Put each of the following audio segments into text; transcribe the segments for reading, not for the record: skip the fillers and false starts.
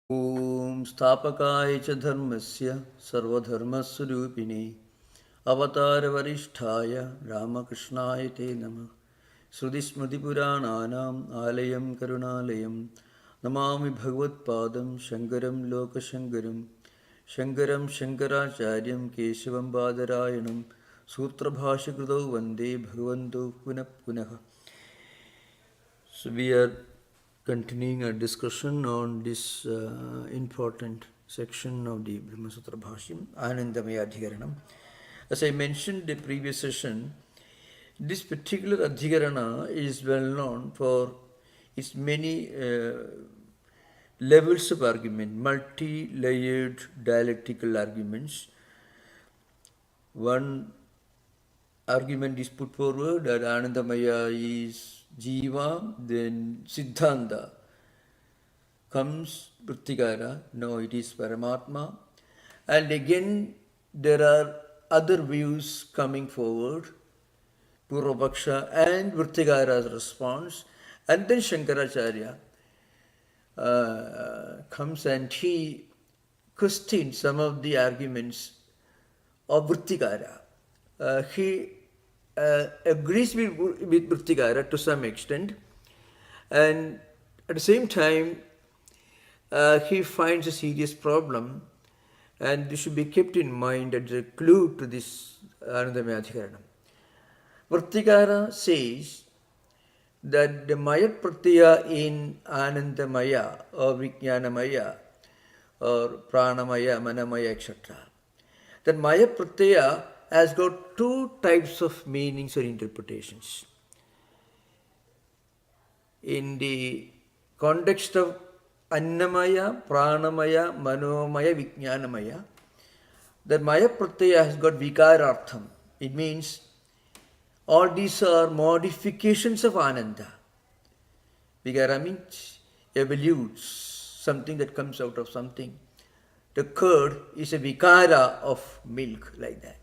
Om Stapakaya cha dharmasya sarvadharmaswarupine Avatara Varisthaya Ramakrishnaya te namah Sruti Smriti Purananam Alayam Karunalayam Namami Bhagavad Padam Shankaram Loka Shankaram Shankaram Shankaracharyam Keshavam Badarayanam Sutra Bhashya Krudau Vande Bhagavanto Punah Punaha. So we are continuing our discussion on this important section of the Brahma Sutra Bhashyam, Anandamaya Adhikaranam. As I mentioned in the previous session, this particular Adhikarana is well known for its many levels of argument, multi-layered dialectical arguments. One argument is put forward that Anandamaya is Jiva, then Siddhanta comes Vrittikara, no, it is Paramatma. And again, there are other views coming forward, Purvapaksha and Vrittikara's response. And then Shankaracharya comes and he questions some of the arguments of Vrittikara. He agrees with Vrittikara to some extent, and at the same time he finds a serious problem, and this should be kept in mind as a clue to this Anandamaya Adhikaranam. Vrittikara says that the Maya Pratyaya in Anandamaya or Vijnanamaya or Pranamaya, Manamaya, etc. That Maya Pratyaya has got two types of meanings or interpretations. In the context of Annamaya, Pranamaya, Manomaya, Vijnanamaya, the Maya Pratyaya has got Vikarartham. It means all these are modifications of Ananda. Vikara means evolutes, something that comes out of something. The curd is a Vikara of milk, like that.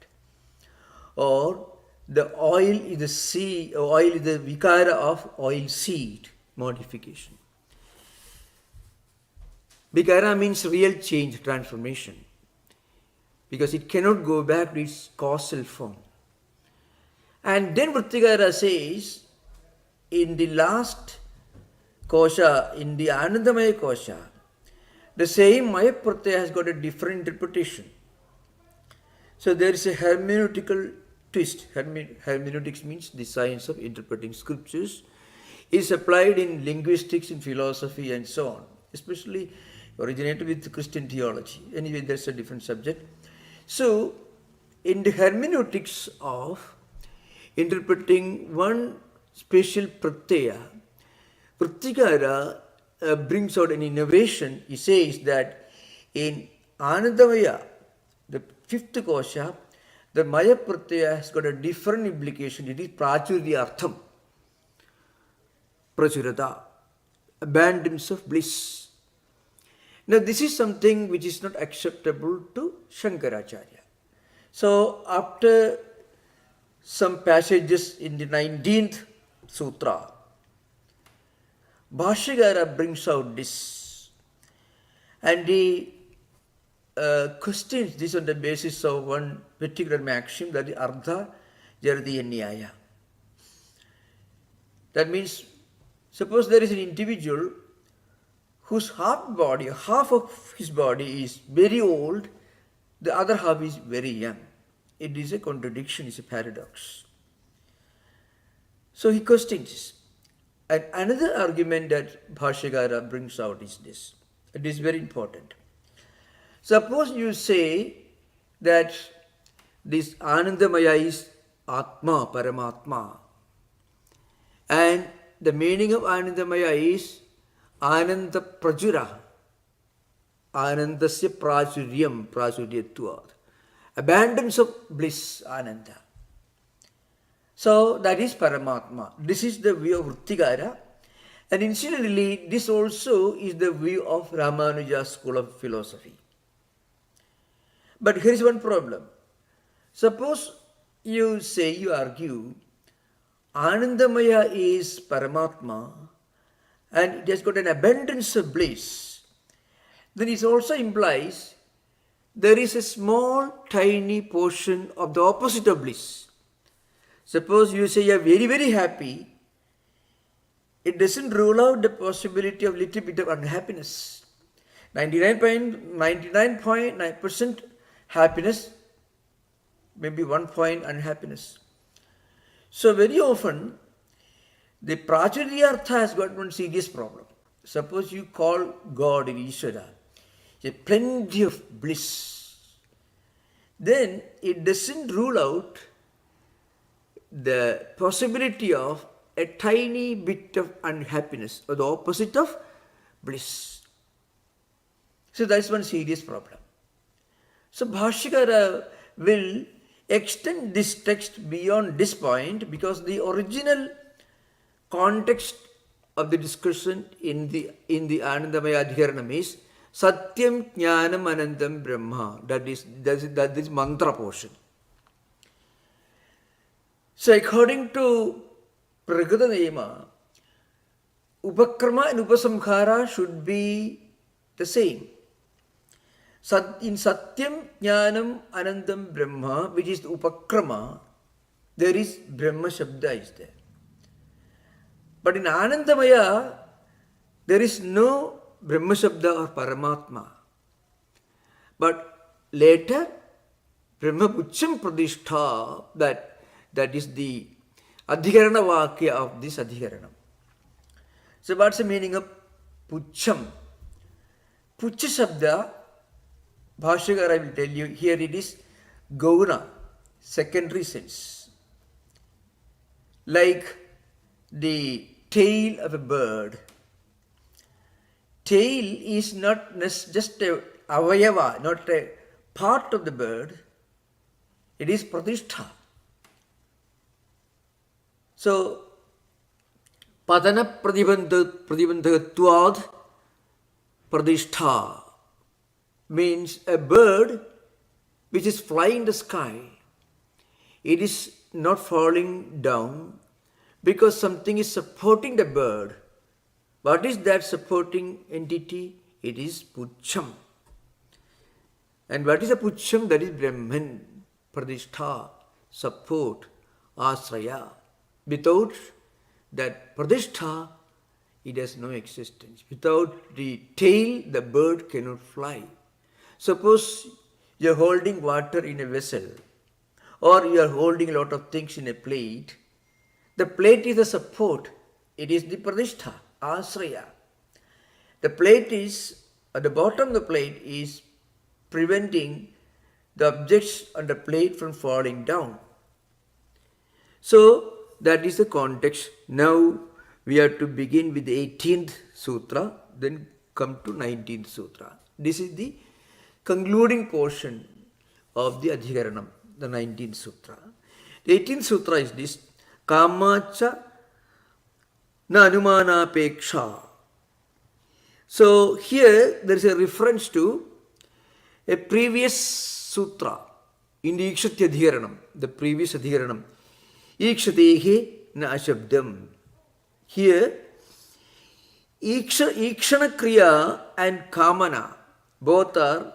Or the oil is the seed, oil is the Vikara of oil seed modification. Vikara means real change, transformation, because it cannot go back to its causal form. And then Vrittikara says, in the last kosha, in the Anandamaya kosha, the same Maya Pratyaya has got a different interpretation. So there is a hermeneutical twist. Hermeneutics means the science of interpreting scriptures. It is applied in linguistics, in philosophy, and so on, especially originated with Christian theology. Anyway, that's a different subject. So, in the hermeneutics of interpreting one special pratyaya, Vrittikara brings out an innovation. He says that in Anandamaya, the fifth kosha, the Maya Pratyaya has got a different implication. It is Prachuryartham, Prachurata, abundance of bliss. Now this is something which is not acceptable to Shankaracharya. So after some passages in the 19th Sutra, Bhashyakara brings out this, and he questions this on the basis of one particular maxim, that is Ardha Jaradiya Nyaya. That means, suppose there is an individual whose half of his body is very old, the other half is very young. It is a contradiction, it's a paradox. So he questions this. And another argument that Bhashyakara brings out is this. It is very important. Suppose you say that this Anandamaya is Atma, Paramatma, and the meaning of Anandamaya is Ananda Prajura, Anandasya Prachuryam, Prachuryatvat, abundance of bliss, Ananda. So that is Paramatma. This is the view of Vrittikara, and incidentally, this also is the view of Ramanuja's school of philosophy. But here is one problem. Suppose you argue, Anandamaya is Paramatma and it has got an abundance of bliss. then it also implies there is a small, tiny portion of the opposite of bliss. Suppose you say you are very, very happy, it doesn't rule out the possibility of little bit of unhappiness. 99.9% happiness, maybe 1 point unhappiness. So very often, the Pracharyartha has got one serious problem. Suppose you call God in Ishvara, plenty of bliss. Then it doesn't rule out the possibility of a tiny bit of unhappiness or the opposite of bliss. So that's one serious problem. So Bhashyakara will extend this text beyond this point because the original context of the discussion in the Anandamaya Adhikaranam is Satyam Jnanam Anandam Brahma. That is mantra portion. So according to Prakriti Niyama, Upakrama and Upasamkhara should be the same. In Satyam Jnanam Anandam Brahma, which is the Upakrama, there is Brahma Shabda is there. But in Anandamaya, there is no Brahma Shabda or Paramatma. But later, Brahma Pucham Pradishtha, that is the Adhikarana Vakya of this Adhikaranam. So what's the meaning of Pucham? Pucha Shabda, Bhashyakara will tell you, here it is Gauna, secondary sense. Like the tail of a bird. Tail is not just a avayava, not a part of the bird. It is pradishtha. So, padana pradibandhatvad pradishtha means a bird which is flying in the sky. It is not falling down because something is supporting the bird. What is that supporting entity? It is Pucham. And what is a Pucham? That is Brahman, Pradishtha, support, Asraya. Without that Pradishtha, it has no existence. Without the tail, the bird cannot fly. Suppose you are holding water in a vessel, or you are holding a lot of things in a plate. The plate is the support. It is the Pradishtha, Asraya. The plate is, at the bottom of the plate is preventing the objects on the plate from falling down. So, that is the context. Now, we are to begin with the 18th Sutra, then come to 19th Sutra. This is the concluding portion of the Adhikaranam, the 19th Sutra. The 18th Sutra is this, Kamacha na Anumanapeksha. So here there is a reference to a previous sutra in the Ikshati Adhikaranam, the previous Adhikaranam. Ikshatehe na Ashabdam. Here, Ikshana Kriya and Kamana both are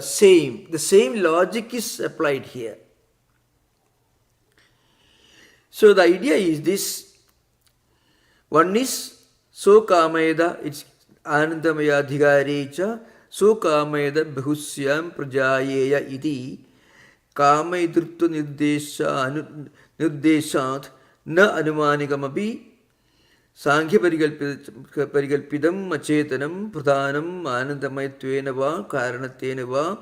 same. The same logic is applied here. So the idea is this. One is So Kamayada, it's Anandamaya Adhikarecha, So Kamayada Bhashyam Prajayeya iti Kamayadritva Nirdeshat Na Anumanikamapi Sankhya Parikalpidam Achetanam Pradhanam Anandamaytvena va Karanatena va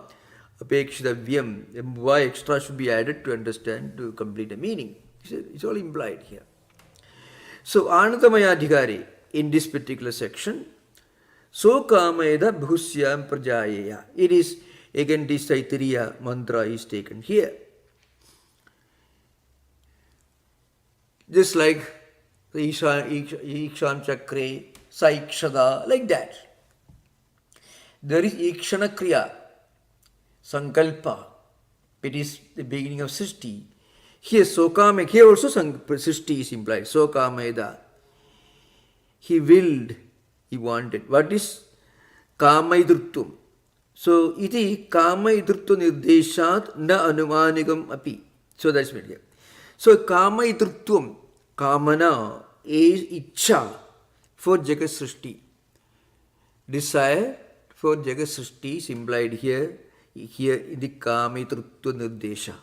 Apekshitavyam. Why extra should be added to understand, to complete the meaning. It's all implied here. So Anandamaya Adhikari in this particular section, So Kamayada Bhashyam Prajayeya. It is again this Taittiriya mantra is taken here. Just like the Iksham Chakre, Saikshada, like that. There is Ikshana Kriya, Sankalpa. It is the beginning of Srishti. Here Sokame, here also Srishti is implied. Sokameda. He willed, he wanted. What is Kamaidrutvam. So, iti Kamaidrutva nirdeshat na anumanigam api. So, that's it here. So, Kamaidrutvam, Kamana is Icha for Jagat Srishti. Desire for Jagat Srishti is implied here in the Kamaidrutva nirdesha.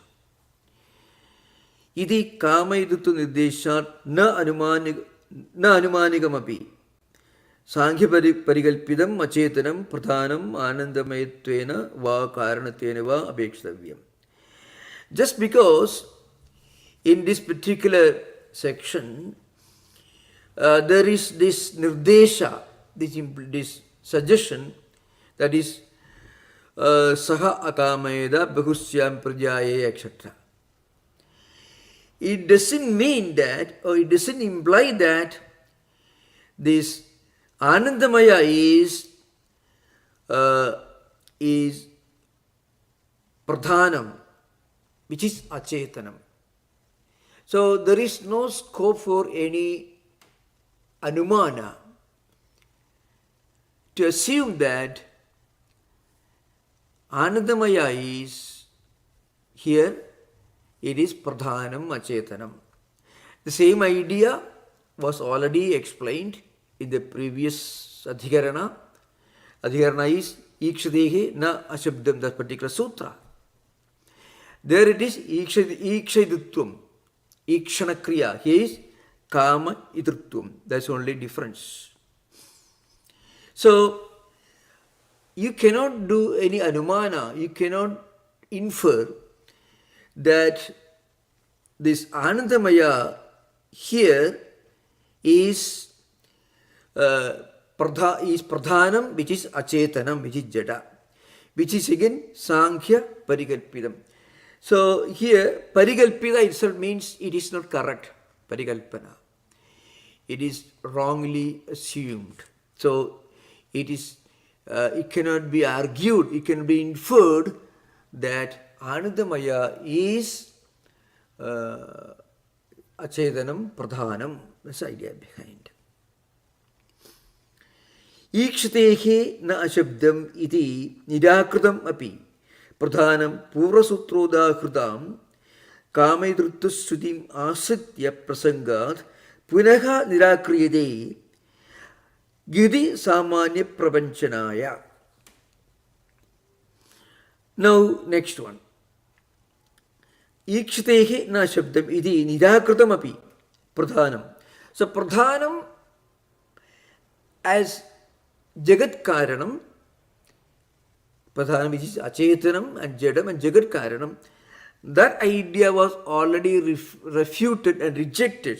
Iti Kamaidrutva nirdeshat na anumanigam api. Sankhya parikalpidam acetanam pradhanam anandamayattvena va karanatvena va apekshitavyam. Just because in this particular section there is this nirdesha, this suggestion, that is saha akamayeda bhushyam prajaye, etc. It doesn't mean that, or it doesn't imply that this Anandamaya is pradhanam, which is acetanam. So there is no scope for any anumana to assume that Anandamaya is here, it is pradhanam acetanam. The same idea was already explained in the previous adhikarana. Adhikarana is Ikshadehe na Ashabdam, that particular sutra. There it is Ikshadutvam, Ikshanakriya. Here is Kama Idrutvam. That's only difference. So, you cannot do any anumana, you cannot infer that this Anandamaya here is pradhanam, which is acetanam, which is jada, which is again Sankhya parikalpidam. So here parikalpida itself means it is not correct, parikalpana. It is wrongly assumed. So it cannot be argued, it can be inferred that Anandamaya is acetanam pradhanam. That's the idea behind. Ikshatehe na ashabdam iti nidakritam api pradhanam purvasutrodakritam kamaidruttassutim asritya prasangat punaha nirakriyade gidi samanya prapanchanaya. Now, next one. Ikshatehe na ashabdam iti nidakritam api pradhanam. So, pradhanam as Jagat Karanam, Pradhanam, which is Acetanam and Jadam and Jagat Karanam, that idea was already refuted and rejected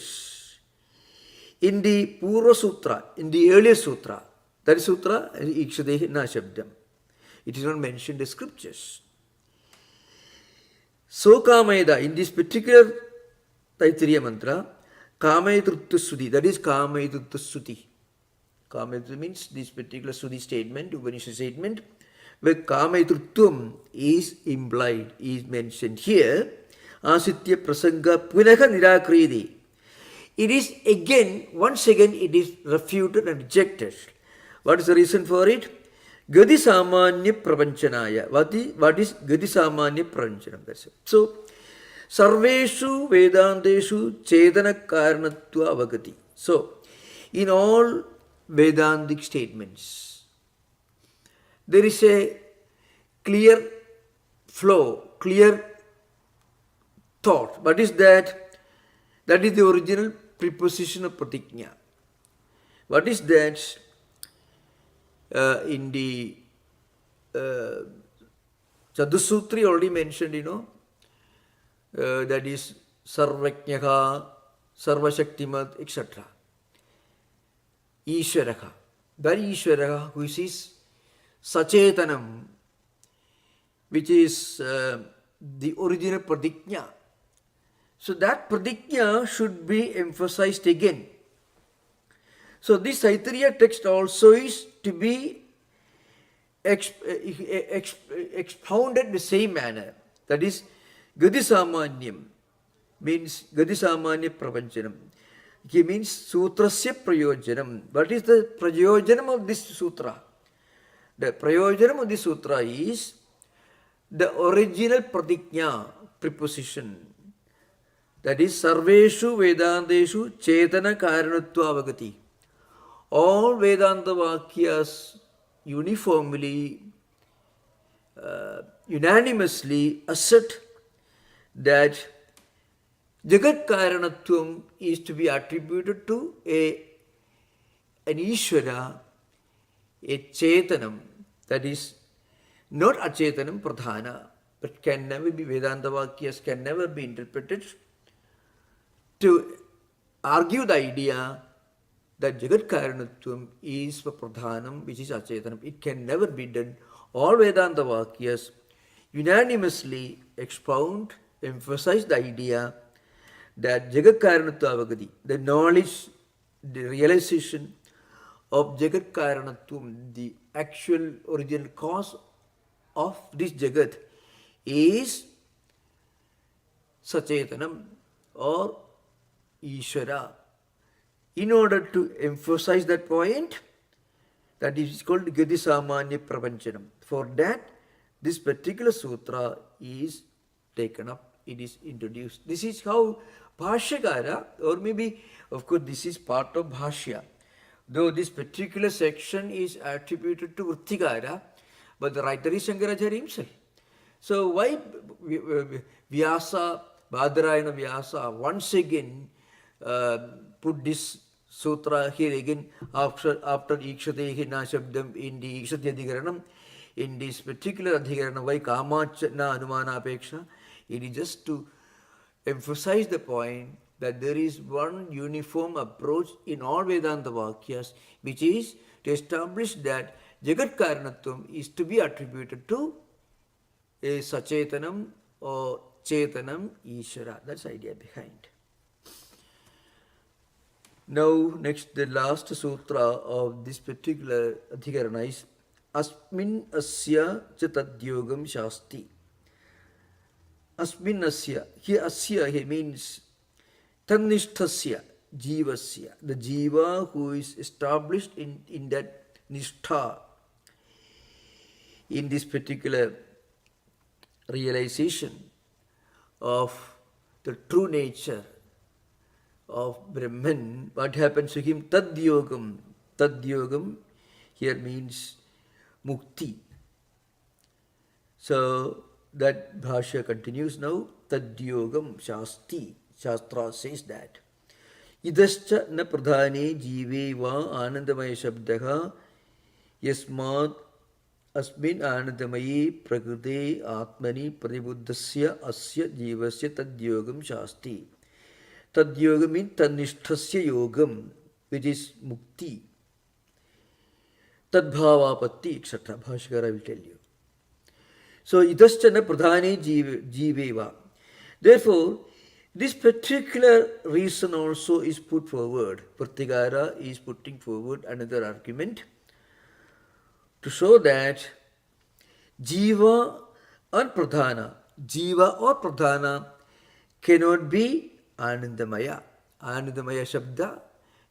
in the Purva Sutra, in the earlier Sutra. That is Sutra, Ikshadehi na Shabdam. It is not mentioned in the scriptures. So Kamayada, in this particular Taittiriya mantra, Kamaidrutta Sudhi, that is Kamaidrutta Sudhi. Kamaidrutta means this particular Sudhi statement, Upanishad statement, where Kamaidruttvam is implied, is mentioned here. Asitya prasanga punaha nirakriyade. It is again, once again, it is refuted and rejected. What is the reason for it? Gadi samanya prapanchanaya. What is Gadi samanya prapanchanam? That's it. So, sarveshu vedanteshu chedana karanatva avagati. So, in all Vedantic statements, there is a clear flow, clear thought. What is that? That is the original preposition of pratigna. What is that? In the Chadusutri already mentioned, that is Sarvajnaha, Sarvashaktimat, etc. Ishvaraha. That Ishvaraha, which is Sachetanam, which is the original pratigna. So that pratigna should be emphasized again. So this Taittiriya text also is to be expounded in the same manner. That is, Gadi Samanyam means Gadi Samanya Prapanchanam. It means Sutrasya Prayojanam. What is the Prayojanam of this Sutra? The prayojanam of the sutra is the original pratigna preposition. That is Sarveshu Vedanteshu Chetana Karanatva Avagati. All Vedanta Vakyas uniformly, unanimously assert that Jagat Karanatvam is to be attributed to an Ishvara, a Chetanam, that is not Achetanam Pradhana, but can never be, Vedanta Vakyas can never be interpreted to argue the idea that Jagat Karanatvam is for Pradhanam, which is Achetanam. It can never be done. All Vedanta Vakyas unanimously expound, emphasize the idea that Jagat Karanatva Avagati, the knowledge, the realization of Jagat Karanatvam, the actual original cause of this Jagat, is Sachetanam or Ishvara. In order to emphasize that point, that is called Gati Samanya Prapanchanam. For that, this particular sutra is taken up, it is introduced. This is how Bhashyakara, or maybe, of course, this is part of Bhashya. Though this particular section is attributed to Vrittikara, but the writer is Shankaracharya himself. So why Vyasa, Badarayana Vyasa once again put this sutra here again after Ikshatehi na Shabdam in the Ikshati Adhikaranam, in this particular Adhikaranam, why Kamacha na Anumana Apeksha? It is just to emphasize the point that there is one uniform approach in all Vedanta Vakyas, which is to establish that Jagat Karanatvam is to be attributed to a Sachetanam or Chetanam Ishvara. That's the idea behind. Now, next, the last sutra of this particular Adhikarana is Asmin Asya Chatadyogam Shasti. Asmin Asya. Here Asya here means Tanishthasya, Jivasya. The Jiva who is established in that Nishtha, in this particular realization of the true nature of Brahman, what happens to him? Tadyogam. Tadyogam here means mukti. So that Bhashya continues now. Tadyogam Shasti. Shastra says that. Idascha na pradhane jive va anandamaya shabdaha yasmat asmin anandamaye prakrite atmani pradhibuddhasya asya jivasya tadyogam shasti. Tadyogam means tanishthasya yogam, which is mukti. Tadbhavapatti, etc. Bhashkara will tell you. So, idaschana pradhane jiveva. Therefore, this particular reason also is put forward. Pratigara is putting forward another argument to show that jiva and pradhana, jiva or pradhana cannot be anandamaya. Anandamaya shabda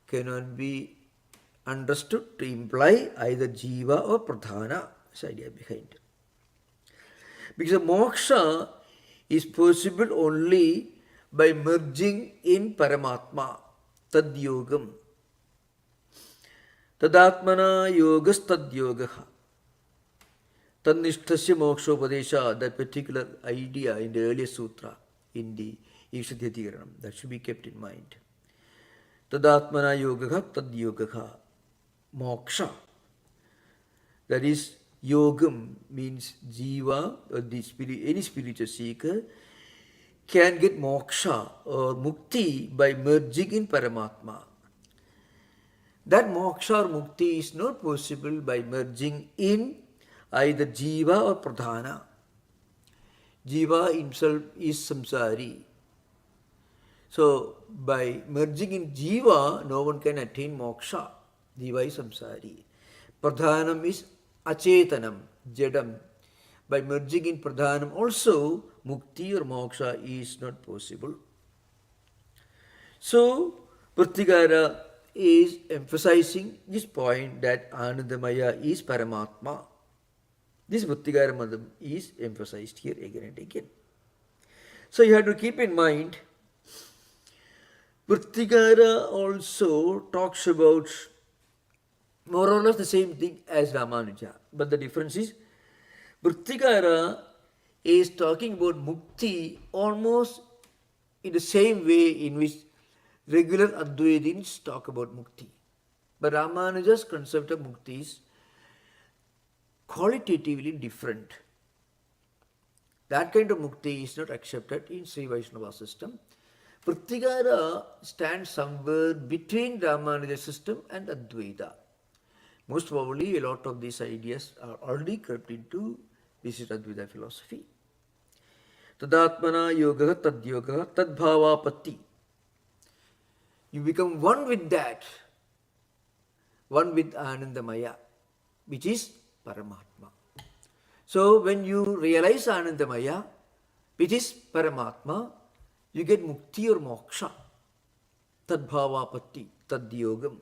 cannot be understood to imply either jiva or pradhana. That's the idea behind. Because moksha is possible only by merging in Paramatma, Tadyogam. Tadatmana yogas tadyogaha. Tannishthasya mokshopadesha, that particular idea in the earlier sutra, in the Ikshadhyatigaranam, that should be kept in mind. Tadatmana yogaha tadyogaha. Moksha. That is, yogam means jiva, or the spirit, any spiritual seeker can get moksha or mukti by merging in Paramatma. That moksha or mukti is not possible by merging in either jiva or pradhana. Jiva himself is samsari. So, by merging in jiva, no one can attain moksha. Jiva is samsari. Pradhanam is achetanam, jadam. By merging in pradhanam also, mukti or moksha is not possible. So, Vrittikara is emphasizing this point that Anandamaya is Paramatma. This Vrittikara Madam is emphasized here again and again. So you have to keep in mind, Vrittikara also talks about more or less the same thing as Ramanuja. But the difference is, Vrittikara is talking about mukti almost in the same way in which regular Advaitins talk about mukti. But Ramanuja's concept of mukti is qualitatively different. That kind of mukti is not accepted in Sri Vaishnava system. Vrittikara stands somewhere between Ramanuja system and Advaita. Most probably a lot of these ideas are already crept into this Advaita philosophy. Tadatmana yoga tad yoga tad bhavapatti. You become one with that, one with Anandamaya, which is Paramatma. So when you realize Anandamaya, which is Paramatma, you get mukti or moksha. Tad bhavapatti, tad yogam.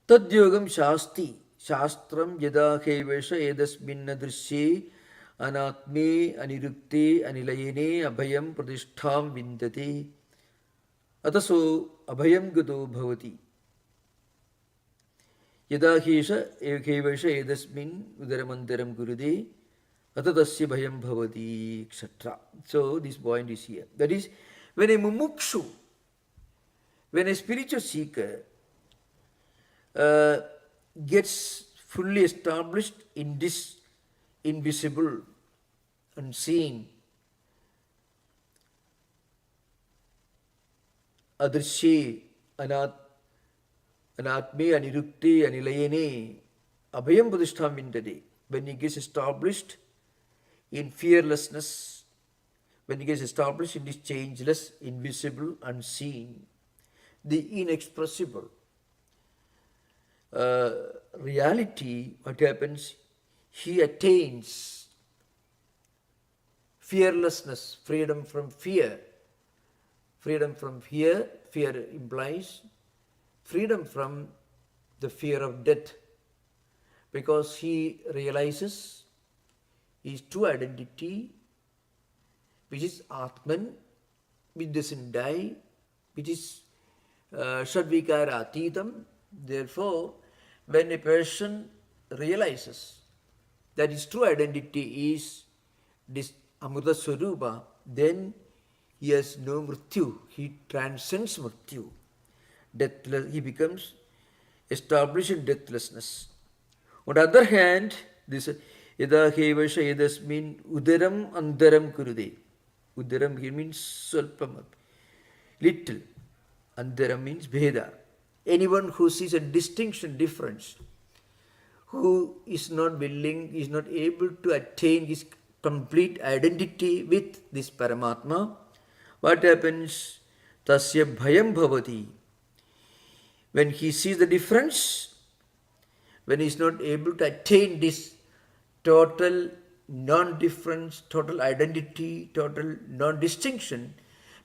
Tad yogam shasti, shastram yada hevesha edasminna drishye anatme anirukte anilayene abhayam pradishtham vindate ataso abhayam gato bhavati yada hesha hevesha edasmin udaramantaram gurude atatasya bhayam bhavati, etc. So this point is here. That is, when a mumukshu, when a spiritual seeker gets fully established in this invisible, unseen, adrishye, anatme, anirukte, anilayene, abhayam pradishtham vindate. When he gets established in fearlessness, when he gets established in this changeless, invisible, unseen, the inexpressible reality, what happens? He attains fearlessness, freedom from fear. Freedom from fear, fear implies freedom from the fear of death, because he realizes his true identity, which is Atman, which doesn't die, which is Shadvikara Atitam. Therefore, when a person realizes that his true identity is this Amrita Swarupa, then he has no mrityu, he transcends mrityu. Deathless, he becomes established in deathlessness. On the other hand, this yada hevasha yadasmin udaram andaram kurude. Udaram here means svalpam, little. Andaram means bheda. Anyone who sees a distinction, difference, who is not willing, is not able to attain his complete identity with this Paramatma, what happens? Tasya bhayam bhavati. When he sees the difference, when he is not able to attain this total non-difference, total identity, total non-distinction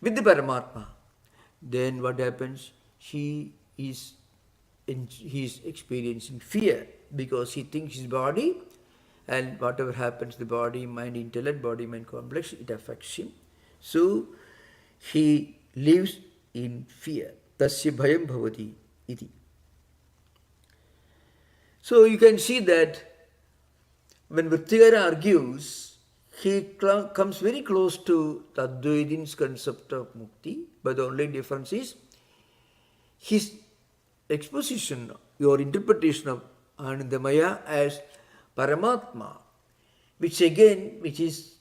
with the Paramatma, then what happens? He is experiencing fear, because he thinks his body, and whatever happens, the body, mind, intellect, body, mind complex, it affects him. So he lives in fear. Tasya bhayam bhavati iti. So you can see that when Vrittikara argues, he comes very close to Advaitin's concept of mukti, but the only difference is his exposition or interpretation of Anandamaya as Paramatma, which is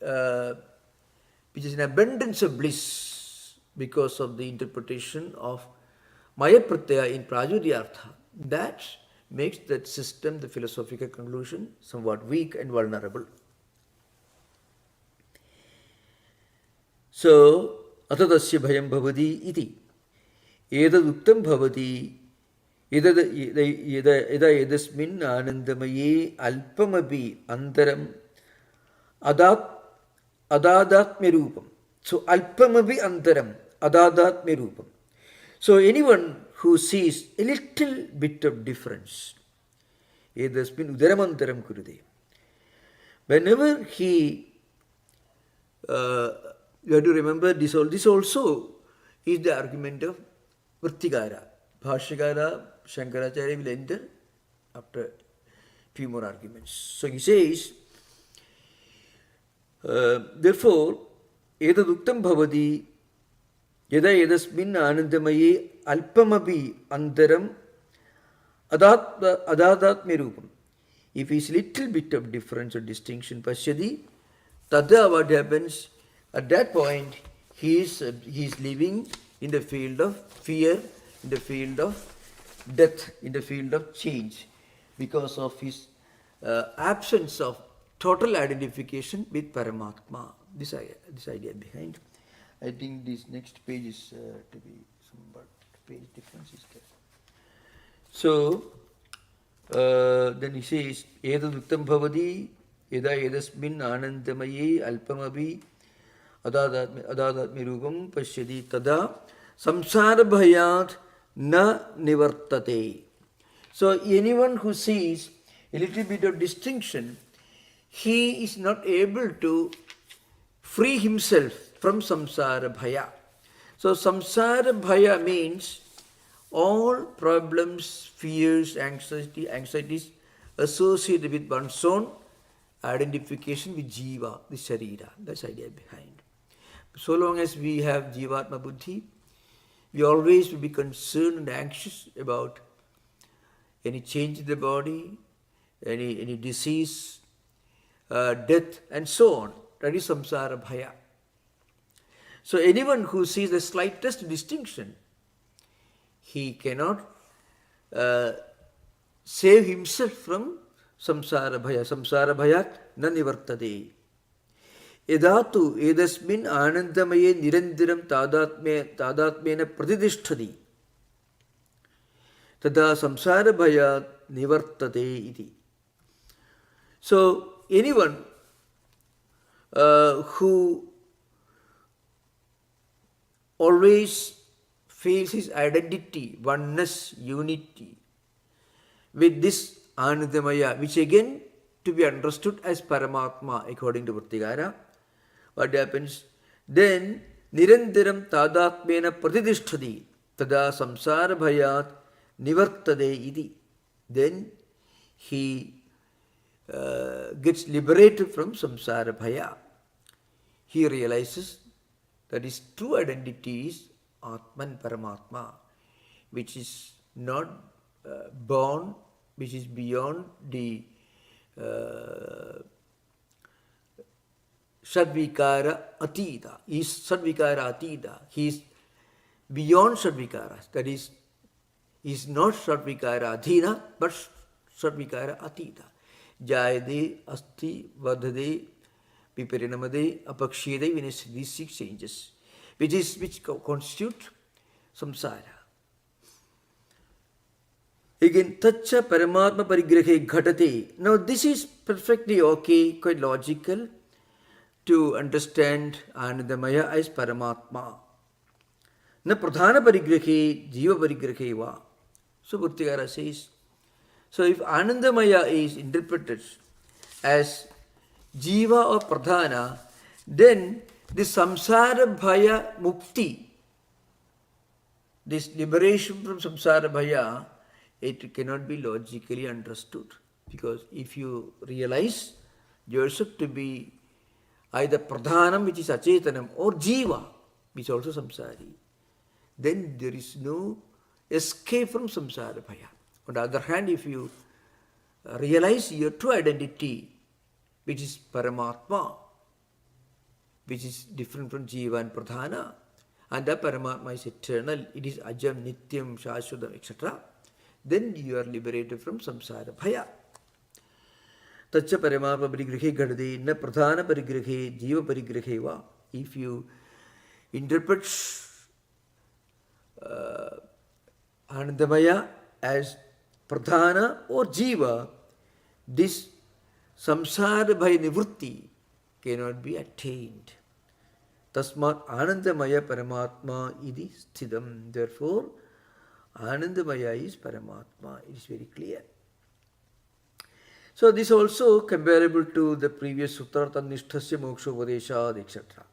an abundance of bliss because of the interpretation of Maya Pratyaya in Prajuryartha. That makes that system, the philosophical conclusion, somewhat weak and vulnerable. So, atatasya bhayam bhavati iti. Edaduktam bhavati edasmin anandamaye alpamapi antaram adadatmya rupam. So, alpamapi antaram adadatmya rupam. So, anyone who sees a little bit of difference, edasmin udaramantaram kurude. Whenever he, you have to remember this also is the argument of Vrittikara. Bhashyakara, Shankaracharya will enter after few more arguments. So he says, therefore, edaduktam bhavati yada edasmin anandamaye alpamapi antaram adadatme rupam. If is little bit of difference or distinction, pashyadi, tada what happens? At that point, he is living in the field of fear, in the field of death, in the field of change, because of his absence of total identification with Paramatma. This idea behind. I think this next page is to be somewhat page difference is there. So then he says, edaduktam bhavati yada edasmin anandamaye alpamapi adadatme rupam pashyadi tada samsara bhayat na nivartate. So anyone who sees a little bit of distinction, he is not able to free himself from samsara bhaya. So samsara bhaya means all problems, fears, anxieties associated with one's own identification with jiva, the sharira. That's the idea behind. So long as we have jivatma buddhi, we always will be concerned and anxious about any change in the body, any disease, death, and so on. That is samsara bhaya. So anyone who sees the slightest distinction, he cannot save himself from samsara bhaya. Samsara bhayat na nivartate. Edatu edasmin anandamaye nirandiram tadatmena pratidisthati. Tada samsara bhayat nivartate iti. So anyone who always feels his identity, oneness, unity with this Anandamaya, which again to be understood as Paramatma according to Vrittikara, what happens? Then Nirandiram Tadatmena Pratidisthati Tada Samsara Bhayat Nivartade iti. Then he gets liberated from samsara bhaya. He realizes that his true identity is Atman Paramatma, which is not born, which is beyond the Shadvikara Atita. He is Shadvikara Atita. He is beyond Shadvikaras. That is, he is not Shadvikara Adhina, but Shadvikara Atita. Jayade, Asti, Vadhade, Viparinamade, Apakshede, Vinasya, these 6 changes, which constitute samsara. Again, Tacha Paramatma Parigrahe Ghatate. Now this is perfectly okay, quite logical to understand Anandamaya as Paramatma. Na Pradhana Parigrahe, Jiva Parigrahe va. So Vrittikara says, so if Anandamaya is interpreted as Jiva or Pradhana, then the samsara bhaya mukti, this liberation from samsara bhaya, it cannot be logically understood. Because if you realize yourself to be either Pradhanam, which is Achetanam, or Jiva, which is also samsari, then there is no escape from samsara bhaya. On the other hand, if you realize your true identity, which is Paramatma, which is different from Jiva and Pradhana, and that Paramatma is eternal, it is Ajam, Nityam, Shashwadam, etc., then you are liberated from samsara bhaya. Tacha Paramatma Parigrahe Gadade, na Pradhana Parigrahe, Jiva Parigrahe va. If you interpret Anandamaya as Pradhana or Jiva, this samsara bhaya nivrutti cannot be attained. Tasmat Anandamaya Paramatma idi sthidam. Therefore, Anandamaya is Paramatma. It is very clear. So this also comparable to the previous Sutra, Tanishthasya Mokshopadeshad, etc.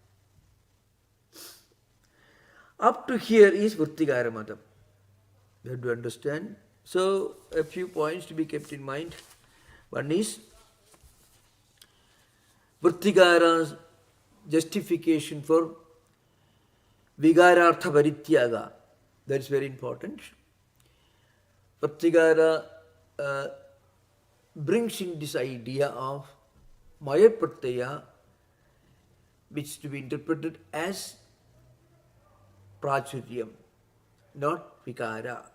Up to here is Vrittigara Madam. You have to understand. So a few points to be kept in mind. One is Vrittigara's justification for Vigarartha Varityaga. That is very important. Vrittigara brings in this idea of Maya Pratyaya, which is to be interpreted as Prachuryam, not Vikara.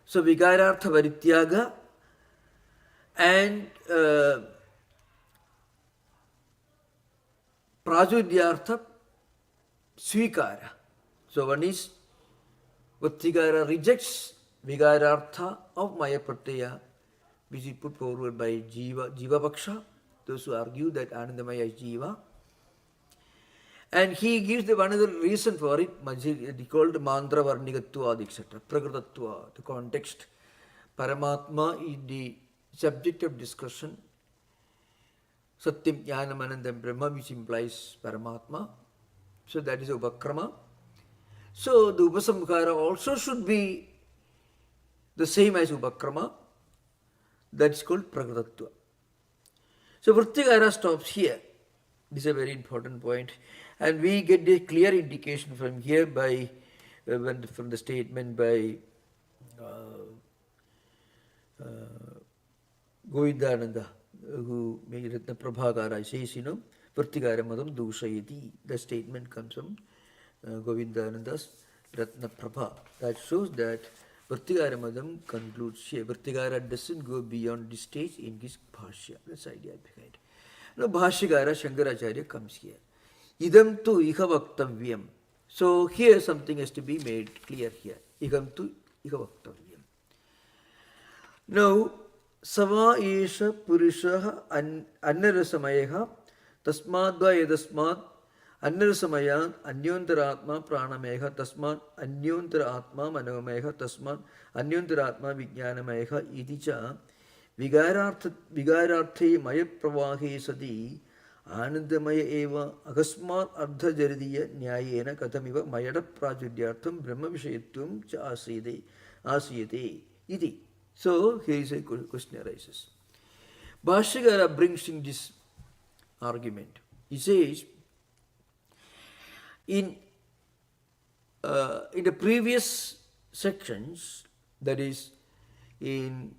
So Vigarartha Varityaga and Prachuryartha Svikara. So one is Vrittigara rejects Vigarartha of Maya Pratyaya, which is put forward by Jiva Paksha, those who argue that Anandamaya is Jiva. And he gives the one other reason for it, called Mantra Varnigatva, etc., Prakratatva, the context. Paramatma is the subject of discussion. Satyam Jnanam Anandam Brahma, which implies Paramatma. So that is Upakrama. So the Upasamhara also should be the same as Upakrama. That is called Prakratatva. So Vrittigara stops here. This is a very important point. And we get a clear indication from here by, from the statement by Govindananda, who made Ratna Prabhakara, says, Vrittigara Madam Dushayati. The statement comes from Govindananda's Ratna Prabha. That shows that Vrittigara Madam concludes here. Vrittigara doesn't go beyond this stage in his Bhashya. That's the idea behind it. Now Bhashyakara Shankaracharya comes here. Idam tu iha vaktavyam. So here something has to be made clear here. Idam tu iha vaktavyam. Now, Sava Esha Purushaha Annarasamayaha Tasmadva Yadasmad Annarasamayan Anyontaratma Pranameha Tasmad Anyontaratma Manomeha Tasmad Anyontaratma Vijnanameha Idicha Vigararthe Maya Pravahe Sadi Anandamaya eva Agasmat Ardha Jaradiya Nyayena Katamiva Mayada Prajudyartham Brahma Vishayatvam Cha Asiyate Iti. So here is a question arises. Bhashyakara brings in this argument. He says, in the previous sections, that is in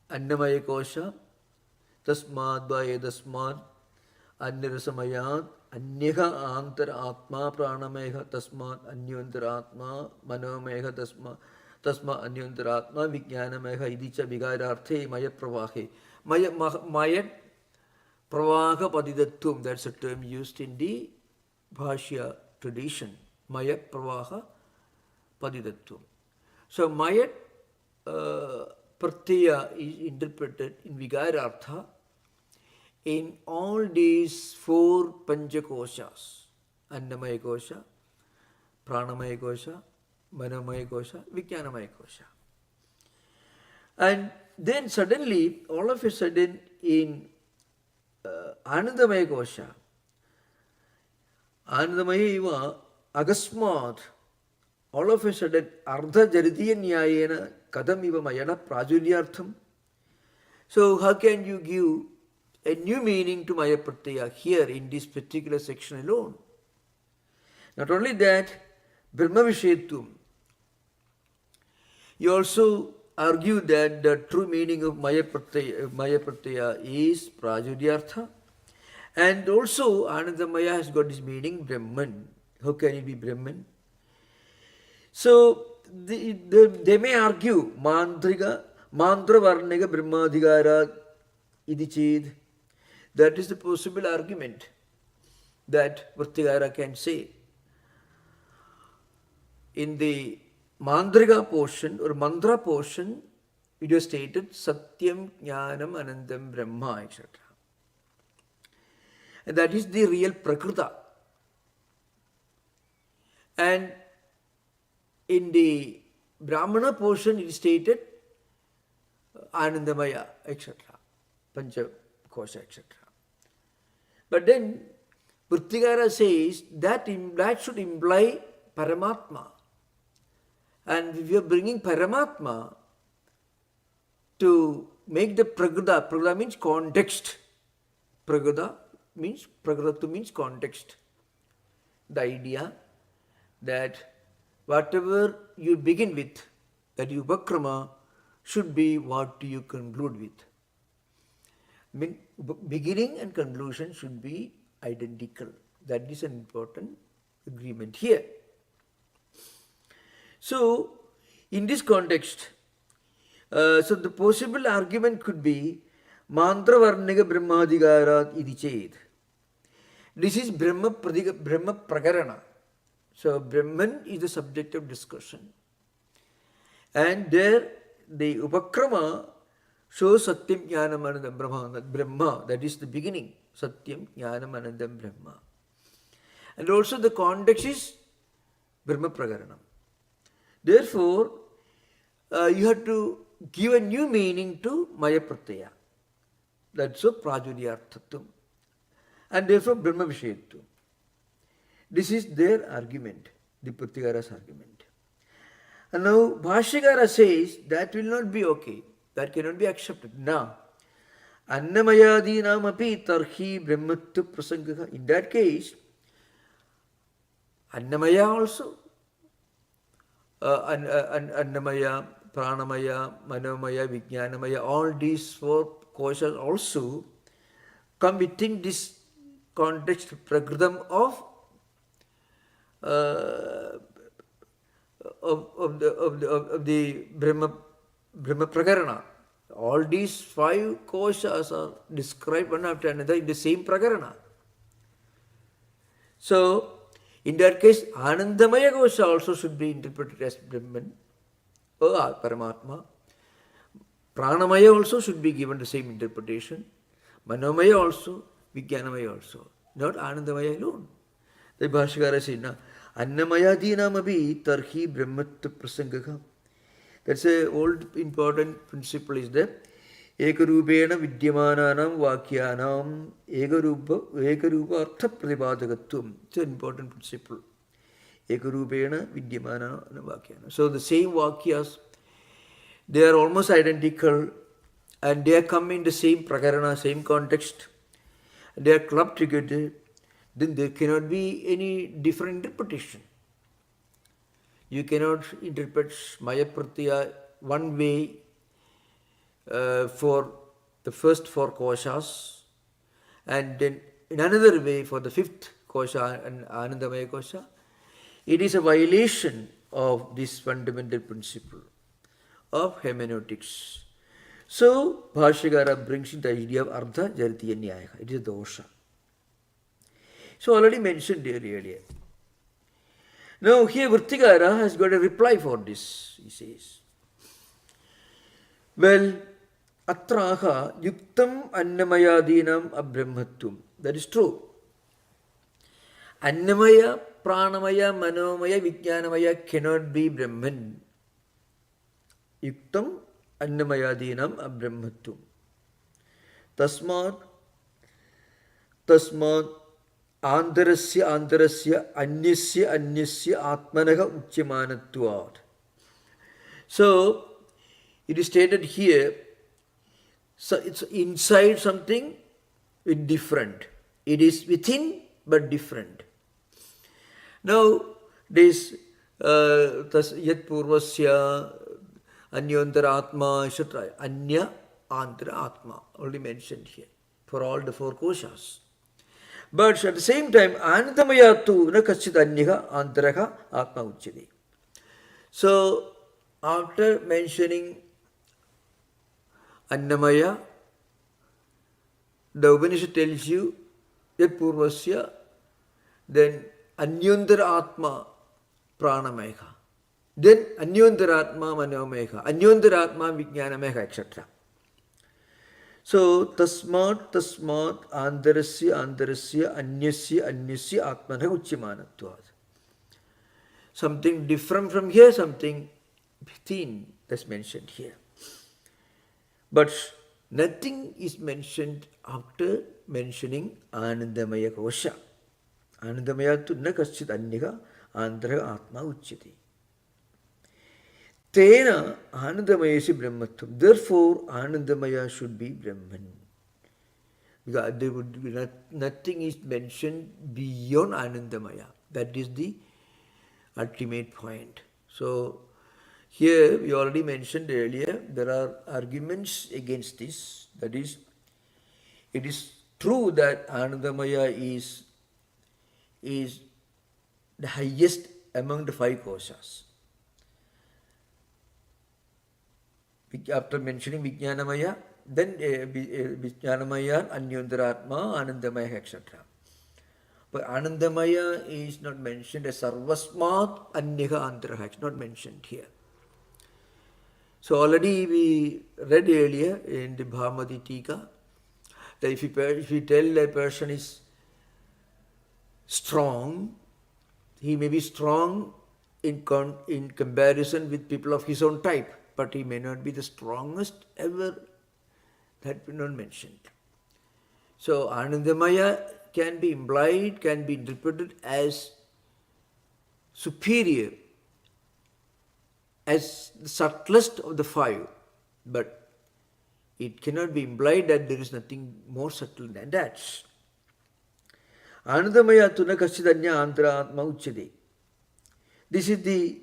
Annamaya Kosha, Tasmad Vaya Tasmad Annirasamayat Anyaha Antara Atma Pranameha Tasmad Anyantara Atma Manomeha Tasma Anyantara Atma Vijnanameha Idicha Vigararthe Maya Pravahe. Maya Pravaha Padidattum, that's a term used in the Bhashya tradition. Maya Pravaha Padidattum. So Maya Pratyaya is interpreted in Vigarartha in all these four Panchakoshas: Annamaya Kosha, Pranamaya Kosha, Manomaya Kosha, Vijnanamaya Kosha. And then suddenly, all of a sudden, in Anandamaya Kosha, Anandamaya Iva Agasmat, all of a sudden, Ardha Jaradiya Nyayena Kadam Iva Mayana Prajulyartham. So how can you give a new meaning to Maya Pratyaya here in this particular section alone? Not only that, Brahma Vishayatvam. You also argue that the true meaning of Maya Pratyaya is Prajudyartha. And also Anandamaya has got this meaning Brahman. How can it be Brahman? So they may argue Mantra Varniga Brahmadhigara Idichid. That is the possible argument that Vrittigara can say. In the Mandriga portion or Mantra portion, it was stated Satyam Jnanam Anandam Brahma, etc. And that is the real Prakrita. And in the Brahmana portion, it is stated Anandamaya, etc. Pancha Kosha, etc. But then Vrittikara says that should imply Paramatma. And if you are bringing Paramatma to make the Prakrita, Prakrita means context. Prakrita means context. The idea that whatever you begin with, that Upakrama, should be what you conclude with. I mean, beginning and conclusion should be identical. That is an important agreement here. So, in this context, so the possible argument could be Mantra Varniga Brahmadhikarat iti ched. This is Brahma Prakarana. So, Brahman is the subject of discussion. And there, the Upakrama shows Satyam Jnanam Anandam Brahma, that is the beginning. Satyam Jnanam Anandam Brahma. And also the context is Brahma Prakaranam. Therefore, you have to give a new meaning to Maya Pratyaya. That's so Prajuryarthatum. And therefore Brahma Vishayatvam. This is their argument, the Prattikara's argument. And now Bhashyakara says that will not be okay. That cannot be accepted. Now, Annamayadinam api tarhi brahmatva prasangaha. In that case, Annamaya also, Annamaya, Pranamaya, Manomaya, Vijnanamaya, all these four koshas also come within this context, Prakritam of the Brahma Prakarana. All these five koshas are described one after another in the same Prakarana. So, in that case, Anandamaya kosha also should be interpreted as Brahman or Paramatma. Pranamaya also should be given the same interpretation. Manomaya also, Vijnanamaya also. Not Anandamaya alone. The Bhashyakara says, Annamayadinam abhi tarhi brahmatva prasangaha. That's an old important principle is there. Ekarupena vidyamananam vakyanam ekarupa artha pratipadakatvam. It's an important principle. Ekarupena vidyamananam vakyanam. So the same vakyas, they are almost identical and they are coming in the same prakarana, same context. They are clubbed together. Then there cannot be any different interpretation. You cannot interpret Maya Pratyaya one way for the first four koshas and then in another way for the fifth kosha and Anandamaya kosha. It is a violation of this fundamental principle of hermeneutics. So, Bhashyakara brings in the idea of Ardha Jaritiya Nyaya. It is a dosha. So, already mentioned earlier. Now, here Vrittikara has got a reply for this. He says, well, Atraha Yuktam Annamayadinam Abrahmatvam. That is true. Annamaya, Pranamaya, Manomaya, Vijnanamaya cannot be Brahman. Yuktam Annamayadinam Abrahmatvam. Tasmat Antarasya Anyasya Atmanaha Uchyamanatvat. So, it is stated here, so it's inside something with different. It is within but different. Now, this Yat Purvasya Anyantara Atma, etc. Anya Antara Atma, already mentioned here, for all the four koshas. But at the same time, Anandamaya tu na kachit anyaha antaraha atma uchyate. So, after mentioning Annamaya, the Upanishad tells you Yat Purvasya, then Anyantara Atma Pranamaya, then Anyantara Atma Manomaya, Anyantara Atma Vijnanamaya, etc. So, Tasmat Antarasya Anyasya Atmanaha Uchyamanatvat. Something different from here, something within, that's mentioned here. But Nothing is mentioned after mentioning Anandamaya Kosha. Anandamaya tu na kaschit anyaha andra atma uchyate. Tena Anandamaya si Brahmatvam. Therefore, Anandamaya should be Brahman. Because there would be nothing is mentioned beyond Anandamaya. That is the ultimate point. So, here we already mentioned earlier, there are arguments against this. That is, it is true that Anandamaya is the highest among the five koshas. After mentioning Vijnanamaya, then Vijnanamaya, Anyantaratma, Anandamaya, etc. But Anandamaya is not mentioned as Sarvasmat Anyaha Antaraha. It's not mentioned here. So already we read earlier in the Bhamati Tika that if you tell a person is strong, he may be strong in comparison with people of his own type, but he may not be the strongest ever. That we not mentioned. So Anandamaya can be implied, can be interpreted as superior, as the subtlest of the five, but it cannot be implied that there is nothing more subtle than that. Anandamaya tuna kaschidanya antara atma uchyate. This is the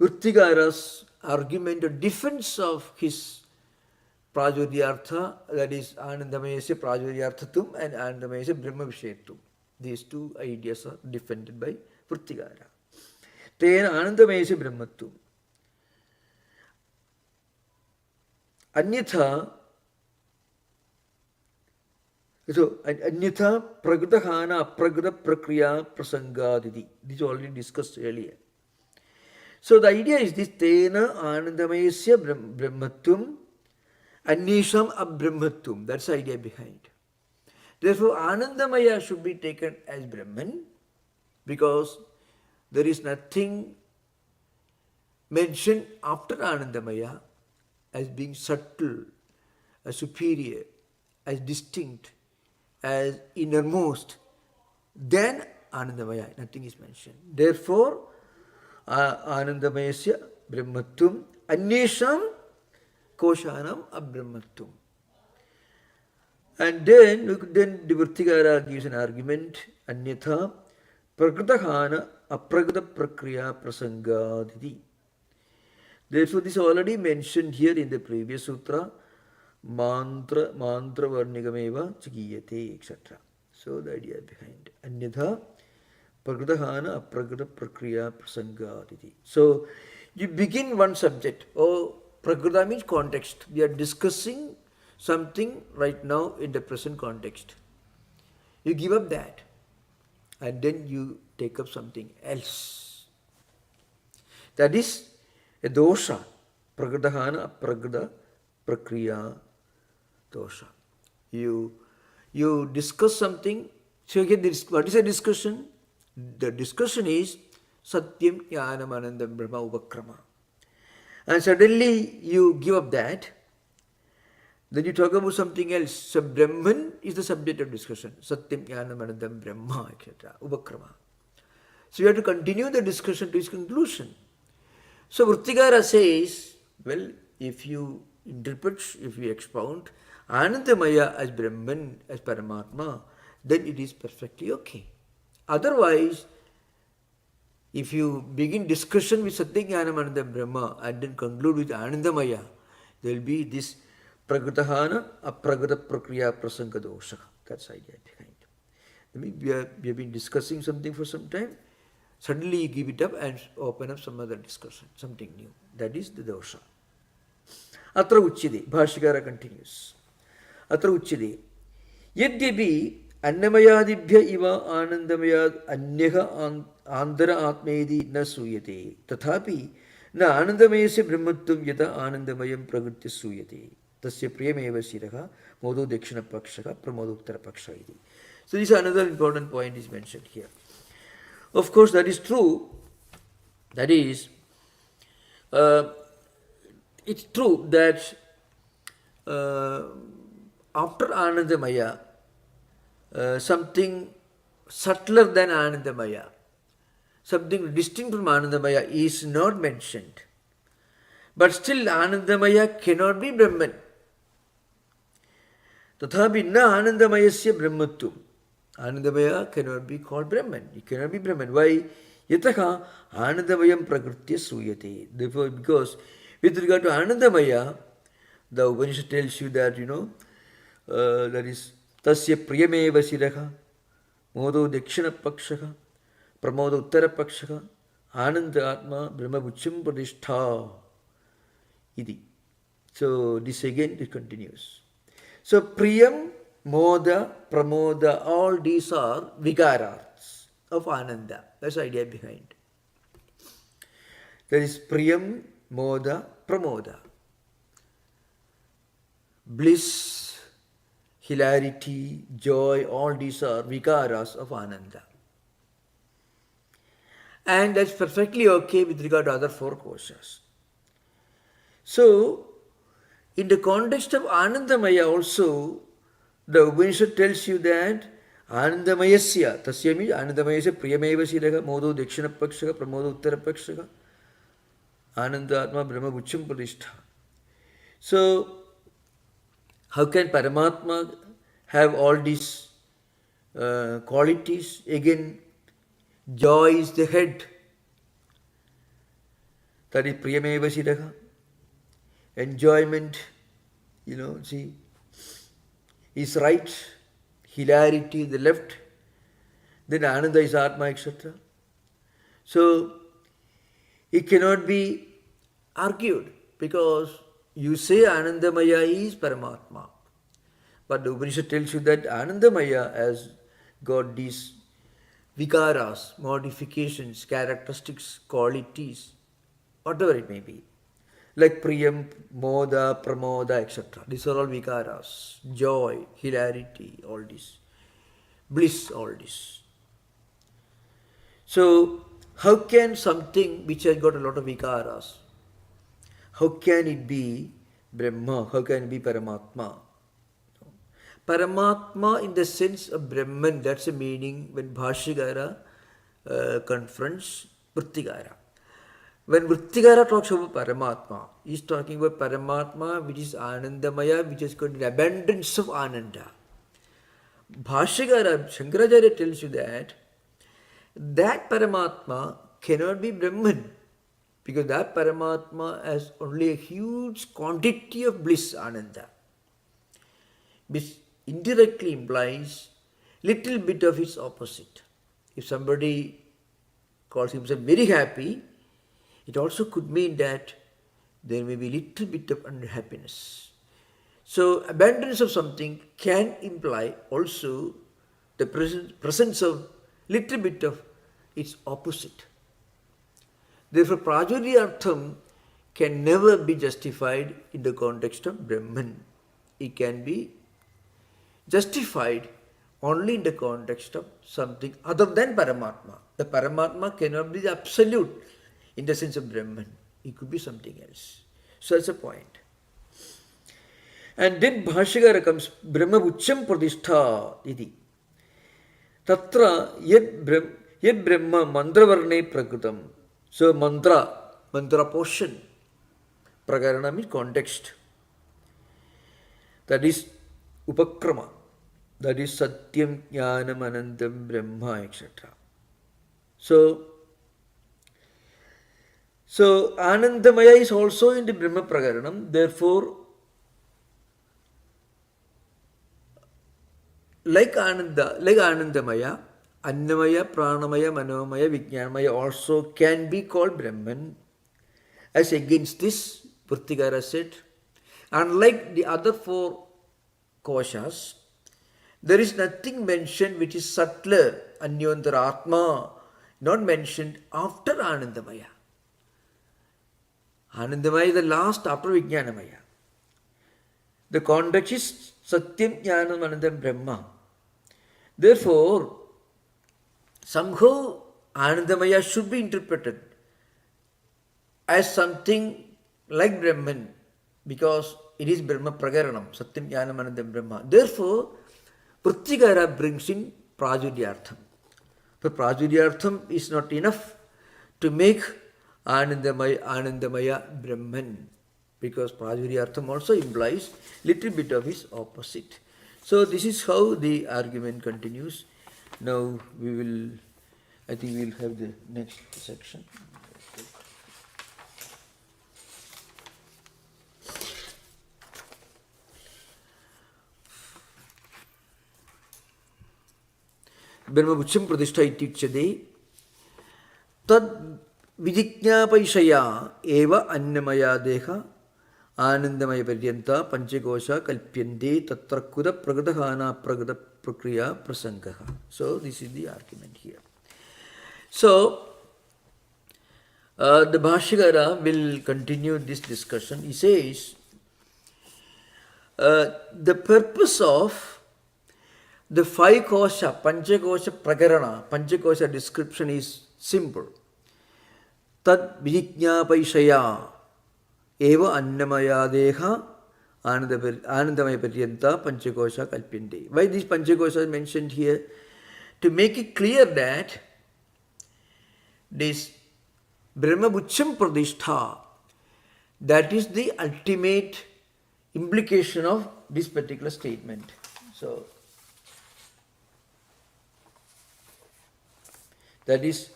Vrittigara's argument or defense of his Prajodyartha, that is Anandamayasya Prajodyarthatum and Anandamayasya Brahma Vishayattum. These two ideas are defended by Vrittigara. Tena Anandamayasya Brahmattum. Anyatha, so Anyatha Pragadahana Apragada Prakriya Prasangadidi. This is already discussed earlier. So the idea is this: Tena Anandamayasya Brahmattum Anisham Abrahmattum. That's the idea behind. Therefore, Anandamaya should be taken as Brahman because there is nothing mentioned after Anandamaya as being subtle, as superior, as distinct, as innermost. Then Anandamaya, nothing is mentioned. Therefore, Anandamayasya Brahmattum Anisham Koshanam Abrahmattum. And then the Vrittigara gives an argument, Anyatha Prakritahana Apragata Prakriya Prasangadidi. Therefore, this is already mentioned here in the previous sutra, Mantra Varnigameva Chikiyate, etc. So the idea behind Anyatha Prakritahana Apragata Prakriya Prasangadidi. So you begin one subject. Prakrita means context. We are discussing something right now in the present context. You give up that and then you take up something else. That is a dosha. Prakritahana Apragata Prakriya dosha. You discuss something. So again, what is a discussion? The discussion is Satyam Jnanam Anandam Brahma Upakrama. And suddenly you give up that, then you talk about something else. So Brahman is the subject of discussion. Satyam Jnanam Anandam Brahma, etc. Upakrama. So you have to continue the discussion to its conclusion. So Vrittigara says, well, if you interpret, if you expound Anandamaya as Brahman, as Paramatma, then it is perfectly okay. Otherwise, if you begin discussion with Satya Jnanam Anandam Brahma and then conclude with Anandamaya, there will be this Prakritahana Apragata Prakriya Prasanga Dosha. That's the idea behind. I mean, we have been discussing something for some time. Suddenly you give it up and open up some other discussion, something new. That is the dosha. Atra Uchyade. Bhashyakara continues. Atra Uchyade. Yadyapi Annamayadibhya iva Anandamayad Anyaha Andara Atmedi na suyate. Tathapi na Anandamayasya Brahmatvam yata Anandamayam Pragritya suyate. Tasya priyameva siraha modo dekshana pakshaka pramodo uttara paksha iti. So this is another important point is mentioned here. Of course, that is true. That is, it's true that uh, after Anandamaya, something subtler than Anandamaya, something distinct from Anandamaya is not mentioned. But still Anandamaya cannot be Brahman. Tathapi na Anandamayasya Brahmatvam. Anandamaya cannot be called Brahman. It cannot be Brahman. Why? Yataha Anandamayam Prakritya Suyate. Therefore, because with regard to Anandamaya, the Upanishad tells you that, that is Tasya Priyameva Siraha, Modo Dakshina Pakshaka, Pramoda Uttara Pakshaka, Ananda Atma Brahma Bhashyam Pradishtha. Iti. So this again it continues. So Priyam, Moda, Pramoda, all these are Vigaras of Ananda. That's the idea behind. There is Priyam, Moda, Pramoda. Bliss, hilarity, joy, all these are Vigaras of Ananda. And that's perfectly okay with regard to other four koshas. So, in the context of Anandamaya also, the Upanishad tells you that Anandamayasya, tasya means Anandamayasya priyameva siraha modo dakshina pakshaka pramodo uttara pakshaka Ananda Atma Brahma Bhashyam Pradishtha. So, how can Paramatma have all these qualities? Again, joy is the head. That is priyameva siraha. Enjoyment, see, is right, hilarity the left, then Ananda is Atma, etc. So, it cannot be argued because you say Anandamaya is Paramatma. But the Upanishad tells you that Anandamaya has got these vikaras, modifications, characteristics, qualities, whatever it may be. Like Priyam, Moda, Pramoda, etc. These are all vikaras. Joy, hilarity, all this. Bliss, all this. So, how can something which has got a lot of vikaras, how can it be Brahma? How can it be Paramatma? Paramatma in the sense of Brahman, that's the meaning when Bhashyagara confronts Vrittigara. When Vrittigara talks about Paramatma, he is talking about Paramatma which is Anandamaya, which has got an abundance of Ananda. Bhashyagara, Shankaracharya tells you that Paramatma cannot be Brahman because that Paramatma has only a huge quantity of bliss, Ananda, which indirectly implies little bit of its opposite. If somebody calls himself very happy, it also could mean that there may be little bit of unhappiness. So, abundance of something can imply also the presence of little bit of its opposite. Therefore, Prachuryartham can never be justified in the context of Brahman. It can be justified only in the context of something other than Paramatma. The Paramatma cannot be the absolute in the sense of Brahman. It could be something else. So that's a point. And then Bhashyagara comes Brahma Bhashyam Pradishtha iti. Tatra yad Brahma mandravarne prakritam. So mantra portion. Prakarana means context. That is Upakrama. That is Satyam Jnanam Anandam Brahma, etc. So Anandamaya is also in the Brahma Prakaranam. Therefore, like Anandamaya, Annamaya, Pranamaya, Manomaya, Vijnanamaya also can be called Brahman. As against this, Vrittigara said, unlike the other four koshas, there is nothing mentioned which is subtler, Anyantara Atma, not mentioned after Anandamaya. Anandamaya is the last after Vijnanamaya. The context is Satyam Jnanam Anandam Brahma. Therefore, somehow Anandamaya should be interpreted as something like Brahman, because it is Brahma Prakaranam, Satyam Jnanam Anandam Brahma. Therefore, Vrittikara brings in Prajudyartham. But Prajudyartham is not enough to make Anandamaya Brahman, because Prajudyartham also implies little bit of his opposite. So this is how the argument continues. Now I think we will have the next section. Brahma Bhashyam Pradishta ityuchyate tad vidijñāpaishaya eva annamaya deha anandamaya paryanta panchakosha kalpyante tatra kuda pragadahana pragada prakriya prasangaha. So this is the argument here. So the Bhashyakara will continue this discussion. He says the purpose of the five kosha, panchakosha prakarana, panchakosha description is simple. Tad vidijñāpaishaya eva annamaya deha anandamaya paryanta panchakosha kalpyante. Why these panchakosha is mentioned here? To make it clear that this Brahma Bhashyam Pradishtha, that is the ultimate implication of this particular statement. So that is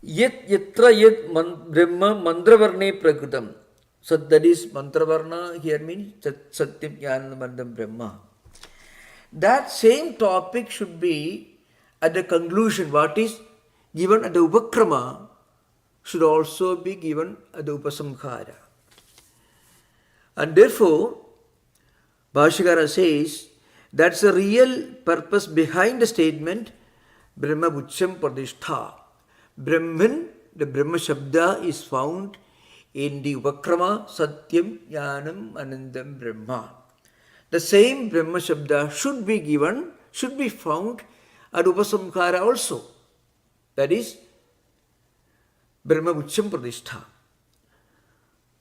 yet yatra yet brahma mandravarne prakritam. So that is mantravarna here means satyam jnanam brahma. That same topic should be at the conclusion. What is given at the upakrama should also be given at the upasamhara. And therefore Bhashyakara says that's the real purpose behind the statement Brahma Bhashyam Pradishtha. Brahman, the Brahma Shabda is found in the Upakrama Satyam Jnanam Anandam Brahma. The same Brahma Shabda should be found at Upasamhara also. That is Brahma Bhashyam Pradishtha.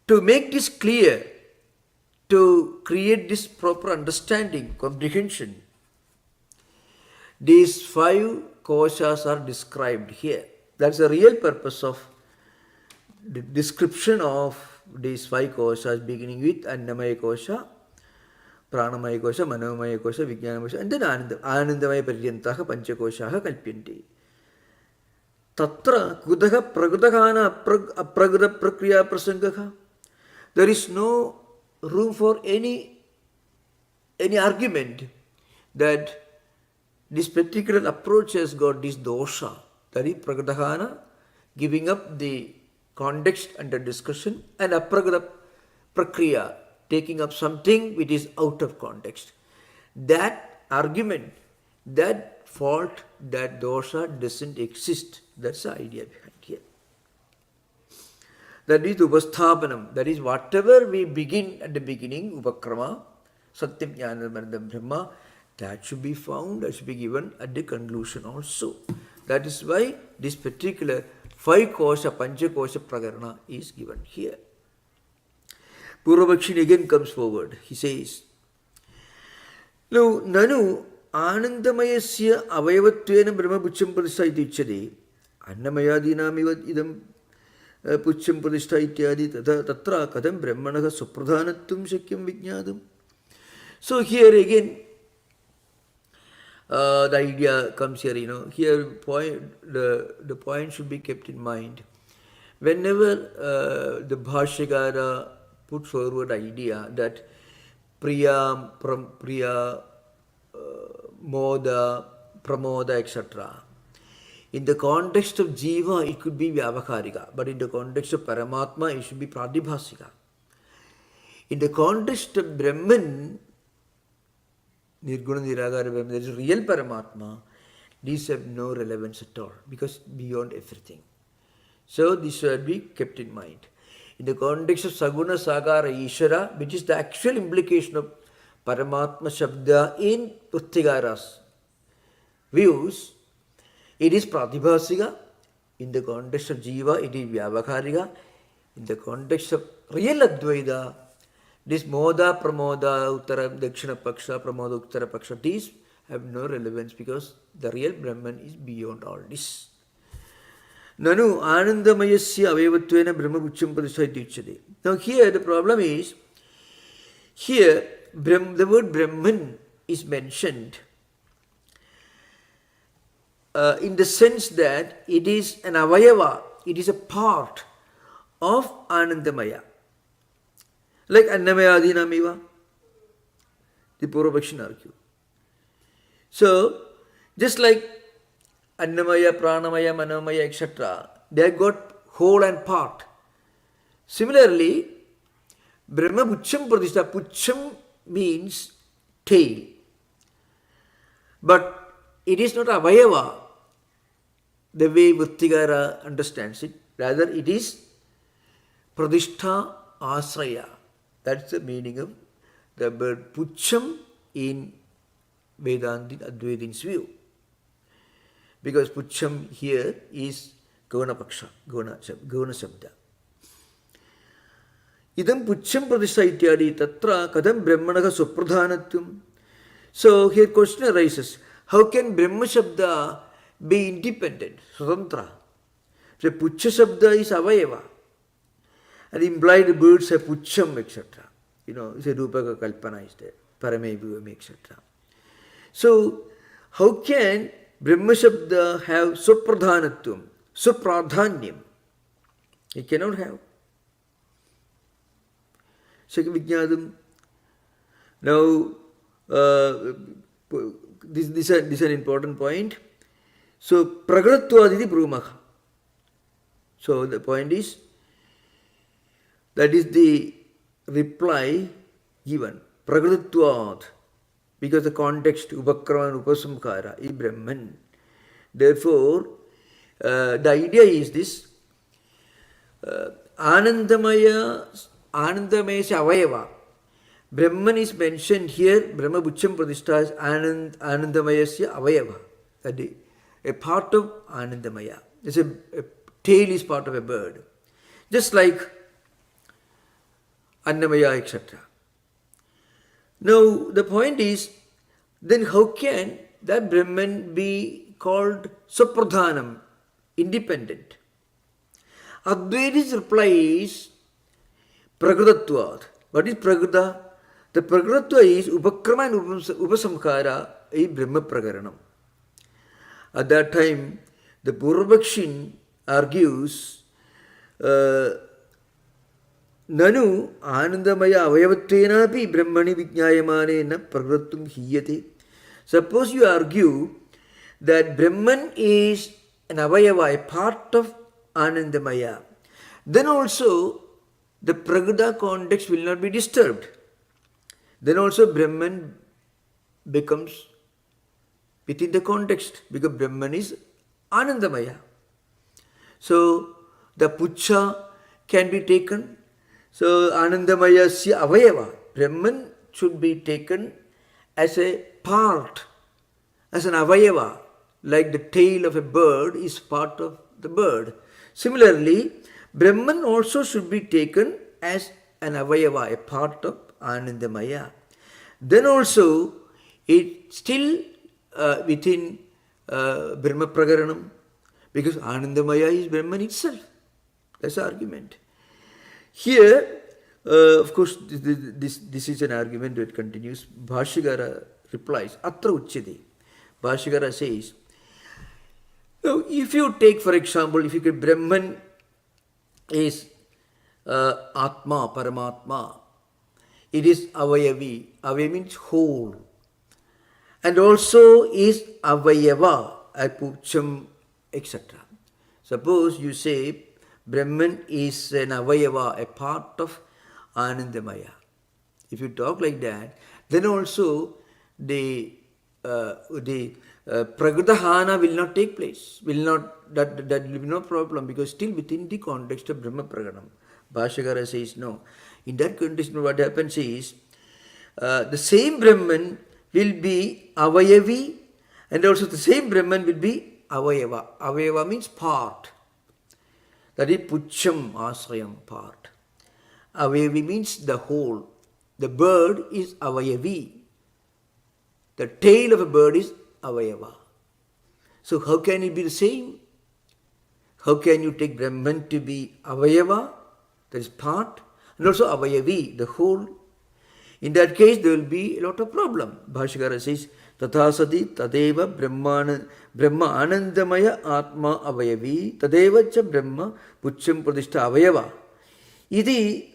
To make this clear, to create this proper understanding, comprehension, these five koshas are described here. That's the real purpose of the description of these five koshas, beginning with Annamaya Kosha, Pranamaya Kosha, Manomaya Kosha, Vijnanamaya Kosha, and then Anandamaya Paryantaha Panchakoshaha Kalpyanti. Tatra Kudaha Pragadahana Apragada Prakriya Prasangaha. There is no room for any argument that this particular approach has got this dosha, that is pragadahana, giving up the context under discussion, and apragada prakriya, taking up something which is out of context. That argument, that fault, that dosha doesn't exist. That's the idea behind here. That is upasthapanam. That is whatever we begin at the beginning, upakrama, satyam jnanam brahma, that should be found, that should be given at the conclusion also. That is why this particular five kosha, panchakosha prakarana is given here. Purvapakshi again comes forward. He says, Nanu anandamayasya avayavattvena brahma bhashyam pradishtha iti uchyate annamayadinamivad idam puchyam pradishtha ityadi tatra kadam brahmanaha supradhanatvam shakyam vijñātum. So here again, the idea comes here, here the point should be kept in mind. Whenever the Bhashyakara put forward idea that Priya, Moda, Pramoda, etc. In the context of Jiva, it could be Vyavakarika, but in the context of Paramatma, it should be Pradibhasika. In the context of Brahman, Nirguna Niragara Brahman, there is real Paramatma, these have no relevance at all, because beyond everything. So this should be kept in mind. In the context of Saguna Sagara Ishara, which is the actual implication of Paramatma Shabda in Prattigara's views, it is Pratibhasika. In the context of Jiva, it is Vyavakarika. In the context of real Advaita, This Moda, Pramoda, Uttara, Dakshina Paksha, Pramoda, Uttara Paksha, these have no relevance because the real Brahman is beyond all this. Nanu Anandamayasya Avayavattvena Brahma Bhashyam Pradishaityuchyate. Now here the problem is, here the word Brahman is mentioned in the sense that it is an avayava, it is a part of Anandamaya. Like Annamaya Adhinamiva, the Purvapakshin argue. So, just like Annamaya, Pranamaya, Manomaya, etc., they have got whole and part. Similarly, Brahma Bhashyam Pradishta, Pucham means tail. But it is not avayava, the way Vrittigara understands it. Rather, it is Pradishtha Asraya. That's the meaning of the word Pucham in Vedantin Advaitin's view. Because Pucham here is Gavana Paksha, Gavana Shabda. Idam Pucham Pradishtha ityadi tatra kadam Brahmanaha supradhanatvam. So here question arises, how can Brahma Shabda be independent, Swatantra? So Pucha Shabda is avayava. And implied words are Pucham, etc. It's a Rupaka Kalpana is there, Parame Bhuvami, etc. So, how can Brahma Shabda have Supradhanatvam, Supradhanyam? It cannot have. Shakavijnadam. Now, this is an important point. So, Pragarattvaditi Brahmaha. So, the point is, that is the reply given. Pragaratvad. Because the context, Upakrama and Upasamkara, is Brahman. Therefore, the idea is this, Anandamaya Avayava. Brahman is mentioned here, Brahma Bhashyam Pradishta is Anandamayasya Avayava. That is a part of Anandamaya. A tail is part of a bird. Just like Annamaya, etc. Now, the point is, then how can that Brahman be called Supradhanam, independent? Advaita's reply is Pragadatvad. What is Pragada? The Pragadatva is Upakrama and Upasamkara, a Brahma Prakaranam. At that time, the Purvapakshin argues, Nanu Anandamaya Avayavattvenapi Brahmani Vijnayamanena Pragarattum Hiyate. Suppose you argue that Brahman is an Avayava, a part of Anandamaya, then also the Pragada context will not be disturbed. Then also Brahman becomes within the context, because Brahman is Anandamaya. So the Pucha can be taken. So Anandamayasya Avayava, Brahman should be taken as a part, as an Avayava, like the tail of a bird is part of the bird. Similarly, Brahman also should be taken as an Avayava, a part of Anandamaya. Then also, it still within Brahma Prakaranam, because Anandamaya is Brahman itself. That's the argument. Here, of course, this is an argument that continues. Bhashyagara replies, Atra Uchyate. Bhashyagara says, now, if you take, for example, if you get Brahman is Atma, Paramatma, it is Avayavi. Avayavi means whole. And also is Avayava, Pucham, etc. Suppose you say Brahman is an Avayava, a part of Anandamaya. If you talk like that, then also the Pragadahana will not take place. That will be no problem, because still within the context of Brahma Praganam. Bhashyagara says no. In that context, what happens is the same Brahman will be Avayavi, and also the same Brahman will be Avayava. Avayava means part. That is Pucham Asrayam, part. Avayavi means the whole. The bird is avayavi. The tail of a bird is avayava. So how can it be the same? How can you take Brahman to be avayava, that is part, and also avayavi, the whole? In that case, there will be a lot of problem. Bhashyakara says, Tatha sati tadeva brahma anandamaya atma avayavi tadeva cha brahma pucham pradishta avayava. Iti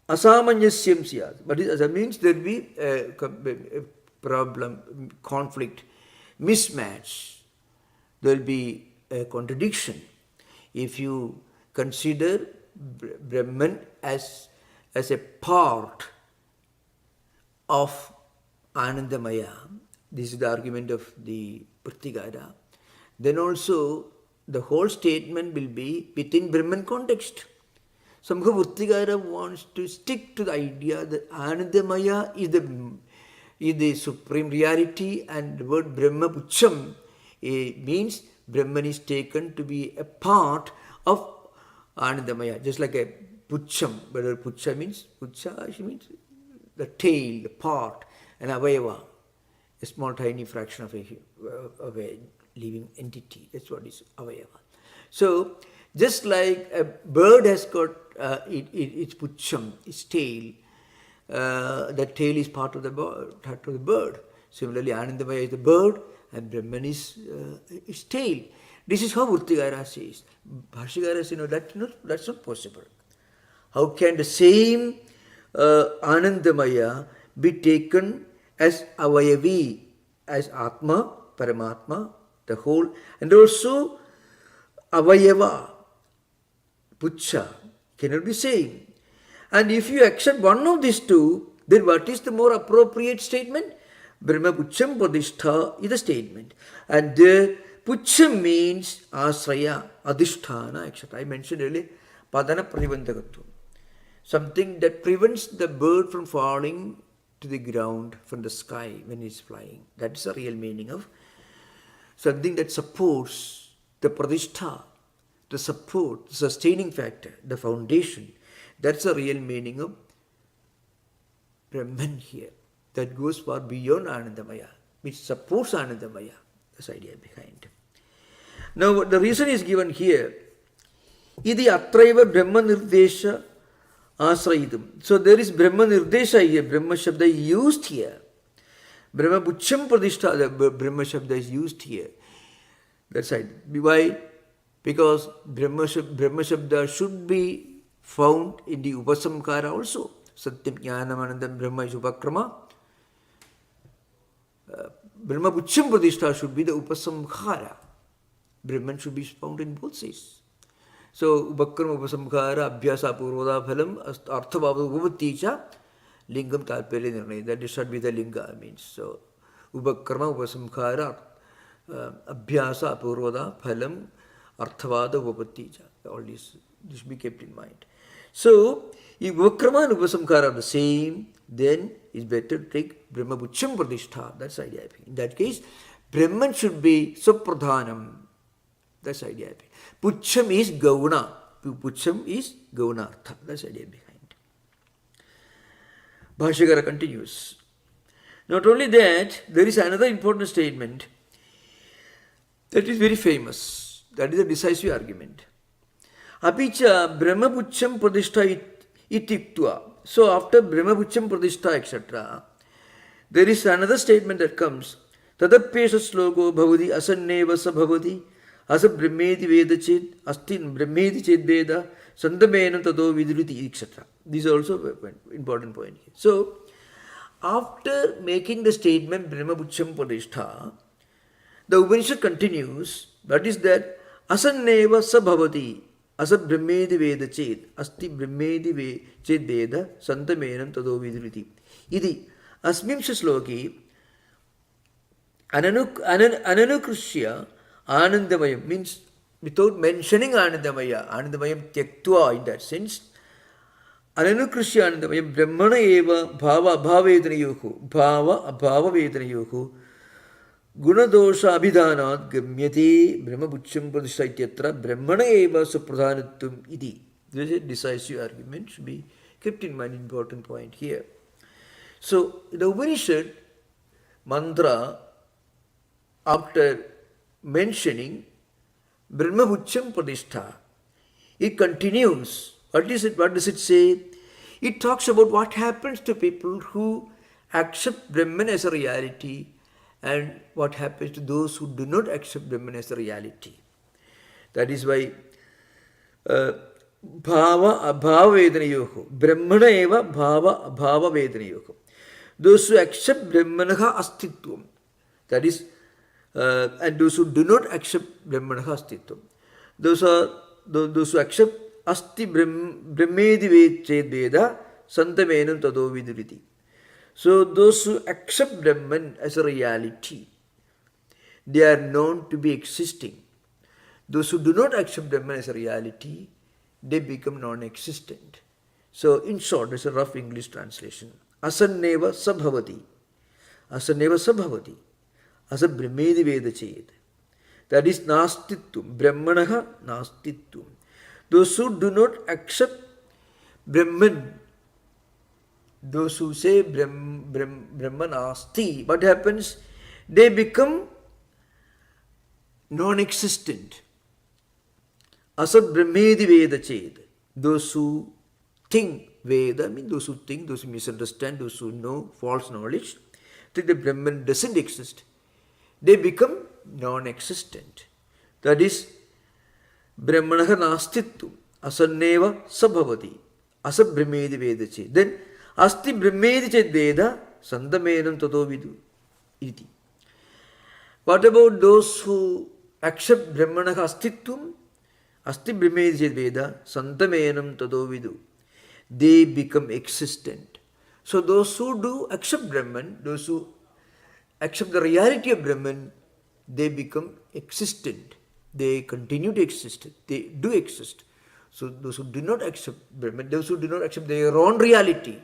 asamanyasyam siyat. But that means there will be a problem, conflict, mismatch. There will be a contradiction. If you consider Brahman as a part of Anandamaya, this is the argument of the Pratigara, then also the whole statement will be within Brahman context. Somehow Pratigara wants to stick to the idea that Anandamaya is the supreme reality, and the word Brahma Pucham means Brahman is taken to be a part of Anandamaya, just like a Pucham. Whether Pucha means the tail, the part, and Avayava, a small tiny fraction of a living entity. That's what is Avayava. So, just like a bird has got its Pucham, its tail, that tail is part of the bird. Similarly, Anandamaya is the bird and Brahman is its tail. This is how Vrittigara says. Bhashyakara says, that's not possible. How can the same Anandamaya be taken as avayavi, as Atma, Paramatma, the whole, and also avayava, Pucha, cannot be same. And if you accept one of these two, then what is the more appropriate statement? Brahma Pucham Padishtha is the statement. And the Pucham means Asraya, Adhisthana, etc. I mentioned earlier, Padana Pratibandhakatvam. Something that prevents the bird from falling to the ground from the sky when it's flying. That's the real meaning of something that supports the Pradishtha, the support, the sustaining factor, the foundation. That's the real meaning of Brahman here. That goes far beyond Anandamaya, which supports Anandamaya. That's the idea behind. Now, the reason is given here. Idi atraiva Brahma nirdesha asrayidam. So there is Brahma nirdesha here. Brahma Shabda is used here. Brahma Pucham Pradishta, the Brahma Shabda is used here. That's right. Why? Because Brahma Shabda should be found in the Upasamkara also. Satyam Jnanam Anandam Brahma is Upakrama. Brahma Pucham Pradishta should be the Upasamkara. Brahman should be found in both sides. So, Upakrama Upasamkara, Abhyasa Purvada Phalam, Arthabhava Upaticha, Lingam Talpere Nirnay. That should be the Linga means. So, Upakrama Upasamkara, Abhyasa Purvada Phalam, Arthavada Upaticha. All this should be kept in mind. So, if Upakrama and Upasamkara are the same, then it's better to take Brahma Pucham Pradishtha. That's the idea. In that case, Brahman should be Supradhanam. That's the idea. Pucham is Gauna. Pucham is Gaunartha. That's the idea behind. Bhashyakara continues. Not only that, there is another important statement that is very famous. That is a decisive argument. Apicha Brahma Pucham Pradishtha itiktva. So after Brahma Pucham Pradishtha, etc., there is another statement that comes. Tadapesha slogo bhavati asanneva sa bhavati asa brahmedi veda ched astin brahmedi ched veda sandamena tado vidruti, etc. This is also an important point here. So, after making the statement Brahma Pucham Pradishtha, the Upanishad continues, that is that asanneva sa bhavati asa brahmedi veda ched asti brahmedi ched veda sandamenam tado vidruti. Idi asmimsha sloki Ananukrushya Anandamayam means without mentioning Anandamayam tyaktva in that sense. Ananukrushya Anandamayam Brahmana eva bhava abhavedanayohu bhava abhavavedanayohu gunadosha abhidhanat gamyate Brahma Pucham Pradishtha ityatra Brahmana eva supradhanatvam iti. This is a decisive argument, should be kept in mind, important point here. So the Upanishad mantra, after mentioning Brahma Bhashyam Pradishtha, it continues. What is it? What does it say? It talks about what happens to people who accept Brahman as a reality and what happens to those who do not accept Brahman as a reality. That is why Bhava Abhava Vedanayoho, Brahmana eva Bhava Abhava Vedanayoho. Those who accept Brahmanaha Astitvam, that is, and those who do not accept Brahmanaha Astitvam. Those who accept Asti Brahmedi Veched Veda Santamenam Tado Viduriti. So those who accept Brahman as a reality, they are known to be existing. Those who do not accept Brahman as a reality, they become non-existent. So in short, it's a rough English translation. Asanneva sabhavati. Asanneva sabhavati. Asa brahmedi veda ched. That is nastitvam. Brahmanaha nastitvam. Those who do not accept Brahman, those who say Brahman asti, what happens? They become non-existent. Asad Brahmedi Veda Ched. Those who think Veda, I mean those who think, those who misunderstand, those who know false knowledge, think that Brahman doesn't exist. They become non-existent. That is Brahmanaha nastitvam. Asanneva sabhavati. Asad Brahmedi Veda Ched. Then Asti Brahmedi Ched Veda Sandamenam Tato Vidu iti. What about those who accept Brahmanaha Astitvam? Asti Brahmedi Ched Veda Santamenam Tato Vidu. They become existent. So those who do accept Brahman, those who accept the reality of Brahman, they become existent. They continue to exist. They do exist. So those who do not accept Brahman, those who do not accept their own reality,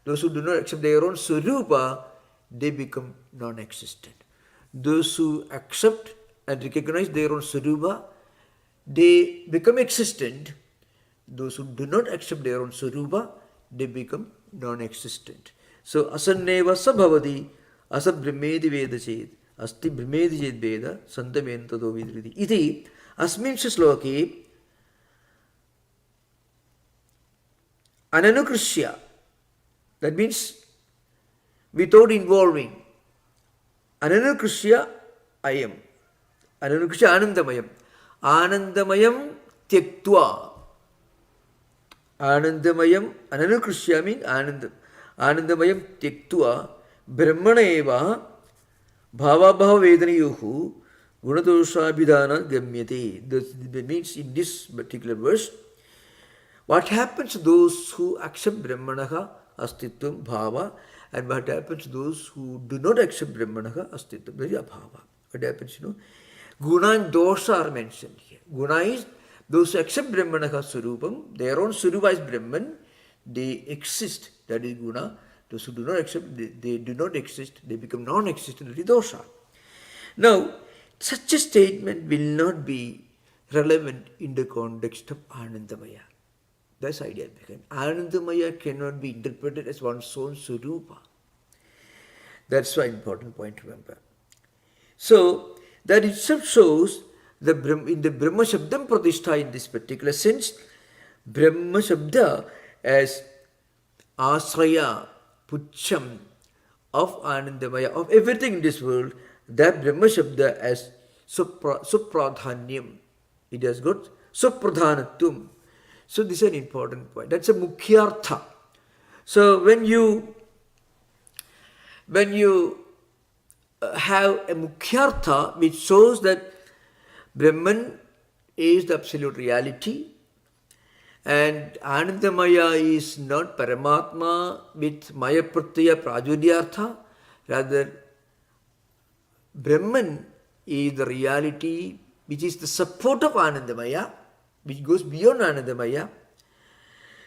those who do not accept their own Swarupa, they become non-existent. Those who accept and recognize their own Swarupa, they become existent. Those who do not accept their own Swarupa, they become non-existent. So asanneva sabhavati asa brahmedi veda ched asti brahmedi ched veda santamen tado vidriti. Iti asminsha sloke ananukrisya, that means without involving. Ananukrisya ayam. Ananukrisya anandamayam. Anandamayam tyaktva. Anandamayam, ananukrisya means anandamayam tyaktva brahmana eva bhava bhava vedanayohu gunadoshabhidana gamyate. That means in this particular verse, what happens to those who accept Brahmanaha Astitvam Bhava, and what happens to those who do not accept Brahmanaha Astitvam, that is Abhava. What happens, Guna and Dosha are mentioned here. Guna is those who accept Brahmanaha Surupam, their own Surupa is Brahman, they exist, that is Guna. Those who do not accept, they do not exist, they become non-existent, that is Dosha. Now, such a statement will not be relevant in the context of Anandamaya. That's the idea behind. Anandamaya cannot be interpreted as one's own Surupa. That's an important point to remember. So, that itself shows in the Brahma Shabdam Pradishtha in this particular sense, Brahma Shabda as Asraya, Pucham of Anandamaya, of everything in this world, that Brahma Shabda as Supradhanyam. It has got Supradhanatvam. So this is an important point. That's a Mukhyartha. So when you have a Mukhyartha which shows that Brahman is the absolute reality and Anandamaya is not Paramatma with Maya Pratyaya Prajudyartha, rather Brahman is the reality which is the support of Anandamaya, which goes beyond Anandamaya.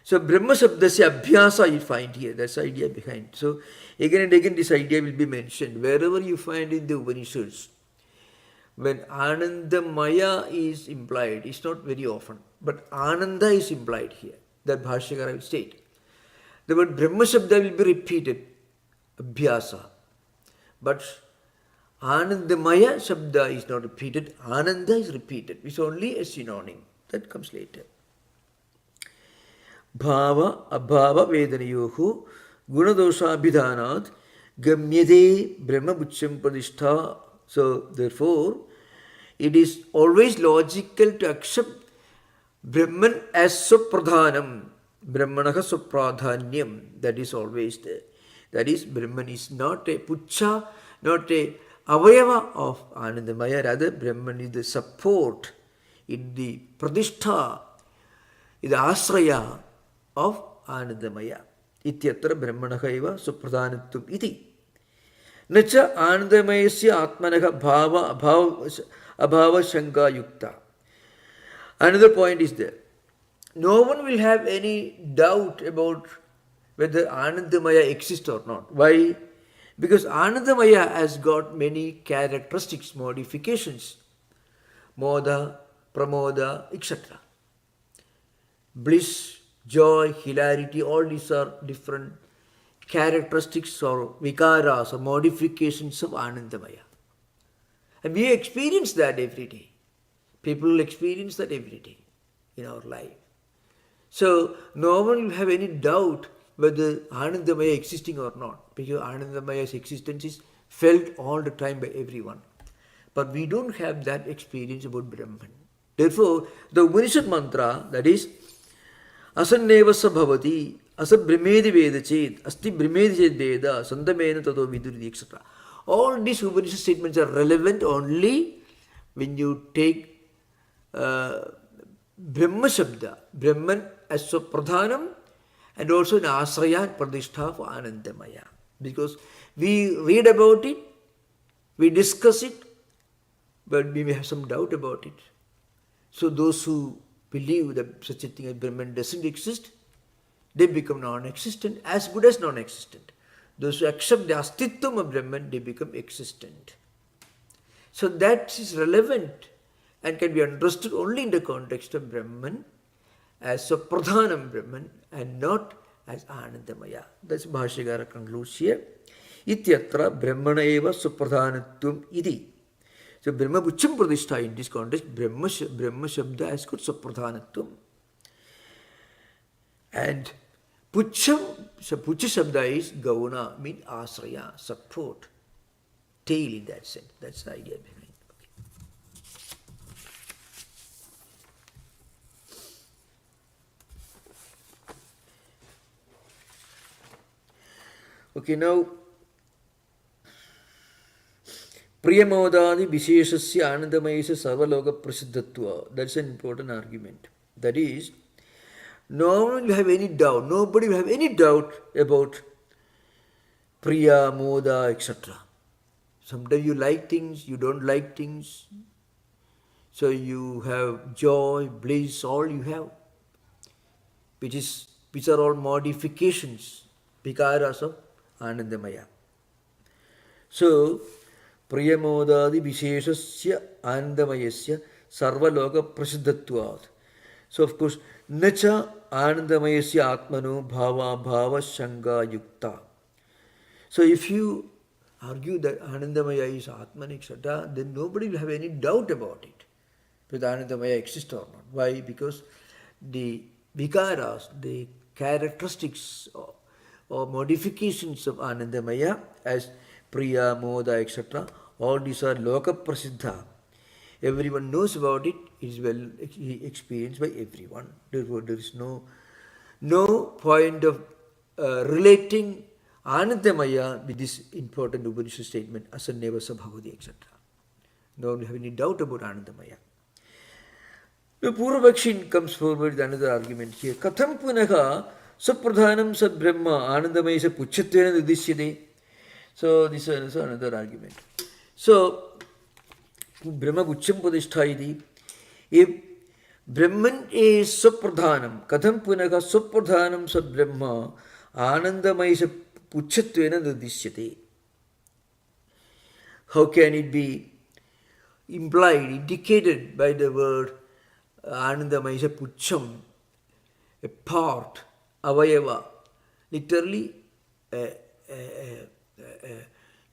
So Brahma Shabdasya Abhyasa you find here, that's the idea behind. So again and again this idea will be mentioned wherever you find in the Upanishads. When Anandamaya is implied, it's not very often, but Ananda is implied here, that Bhashyakara will state. The word Brahma Shabda will be repeated abhyasa. But Anandamaya Shabda is not repeated, Ananda is repeated. It's only a synonym. That comes later. Bhava Abhava Vedanayohu Gunadosha Abhidhanat Gamyade Brahma Bhashyam Pradishtha. So therefore, it is always logical to accept Brahman as Supradhanam. Brahmanaha Supradhanyam. That is always there. That is, Brahman is not a Pucha, not a Avayava of Anandamaya. Rather, Brahman is the support, in the Pradishtha, in the Asraya of Anandamaya. Ityatra Brahmanaha eva Supradhanatvam iti. Nacha Anandamayasya Atmanaha Bhava Abhava Shanka Yukta. Another point is there. No one will have any doubt about whether Anandamaya exists or not. Why? Because Anandamaya has got many characteristics, modifications. Moda, Pramoda, etc. Bliss, joy, hilarity, all these are different characteristics or vikaras or modifications of Anandamaya. And we experience that every day. People experience that every day in our life. So no one will have any doubt whether Anandamaya existing or not, because Anandamaya's existence is felt all the time by everyone. But we don't have that experience about Brahman. Therefore, the Upanishad mantra, that is, Asannevasa bhavati, asa brahmedi veda chet, asti brahmedi chet veda, sandamena tato viduriti, etc. All these Upanishad statements are relevant only when you take Brahma Shabda, Brahman as Pradhanam, and also in Asraya and Pradishtha for Anandamaya. Because we read about it, we discuss it, but we may have some doubt about it. So those who believe that such a thing as Brahman doesn't exist, they become non-existent, as good as non-existent. Those who accept the Astitvam of Brahman, they become existent. So that is relevant and can be understood only in the context of Brahman as a Pradhanam Brahman and not as Anandamaya. That's Bhashyakara concludes here. Ityatra Brahmana eva Supradhanatvam iti. So Brahma Bhashyam Pradishtha in this context, Brahma Shabda has got Supradhanatvam. And Pucham, so Pucha Shabda is Gauna, means Asraya, support, tail in that sense. That's the idea behind it. Okay, now Priyamodadi Visheshasya Anandamayasya Sarvaloka Prasiddhatva. That's an important argument. That is, no one will have any doubt, nobody will have any doubt about Priya, Moda, etc. Sometimes you like things, you don't like things. So you have joy, bliss, all you have, which are all modifications, vikaras of Anandamaya. So, Priyamodadi Visheshasya Anandamayasya Sarvaloka Prasiddhatvat. So, of course, Nacha Anandamayasya Atmano Bhava Bhava Shanga Yukta. So, if you argue that Anandamaya is Atman, etc., then nobody will have any doubt about it, whether Anandamaya exists or not. Why? Because the vikaras, the characteristics or modifications of Anandamaya as Priya, Moda, etc., all these are Loka Prasiddha. Everyone knows about it, it is well experienced by everyone. Therefore, there is no point of relating Anandamaya with this important Upanishad statement, Asanneva Sabhavati, etc. No one will have any doubt about Anandamaya. The Puravakshin comes forward with another argument here. Katham punaha Sapradhanam Sad Brahma Anandamaya sa Pucchatvena Nidishyade. So this is another argument. So Brahma Bhashyam Pradishtha iti. If Brahman is Sapradhanam, Katham punaha Sapradhanam Sad Brahma Anandamaya sa Pucchatvena Nidishyate. How can it be implied, indicated by the word Anandamaya sa Pucham, a part, Avayava, literally a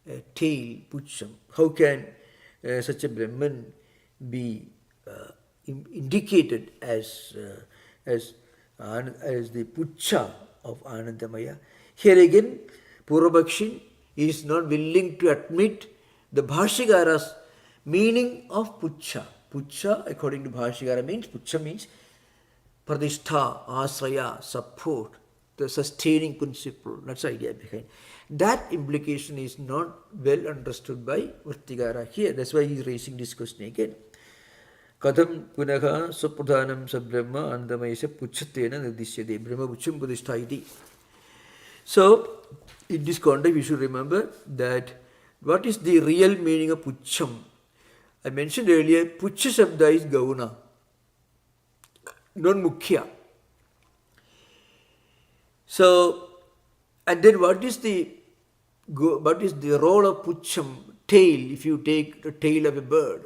a tail, Pucham. How can such a Brahman be indicated as the Pucha of Anandamaya? Here again, Purvabhakshin is not willing to admit the Bhashyakara's meaning of Pucha. Pucha, according to Bhashyakara, Pucha means Pradishtha, Asraya, support, the sustaining principle. That's the idea behind. That implication is not well understood by Vrittikara here. That's why he is raising this question again. Katham punaha sapradhanam sabrahma andamayasya puchatena nirdishyate. Brahma pucham pradishtha iti. So, in this context, we should remember that what is the real meaning of pucham? I mentioned earlier, pucha shabda is gauna, not mukhya. So, and then what is the role of pucham, tail? If you take the tail of a bird,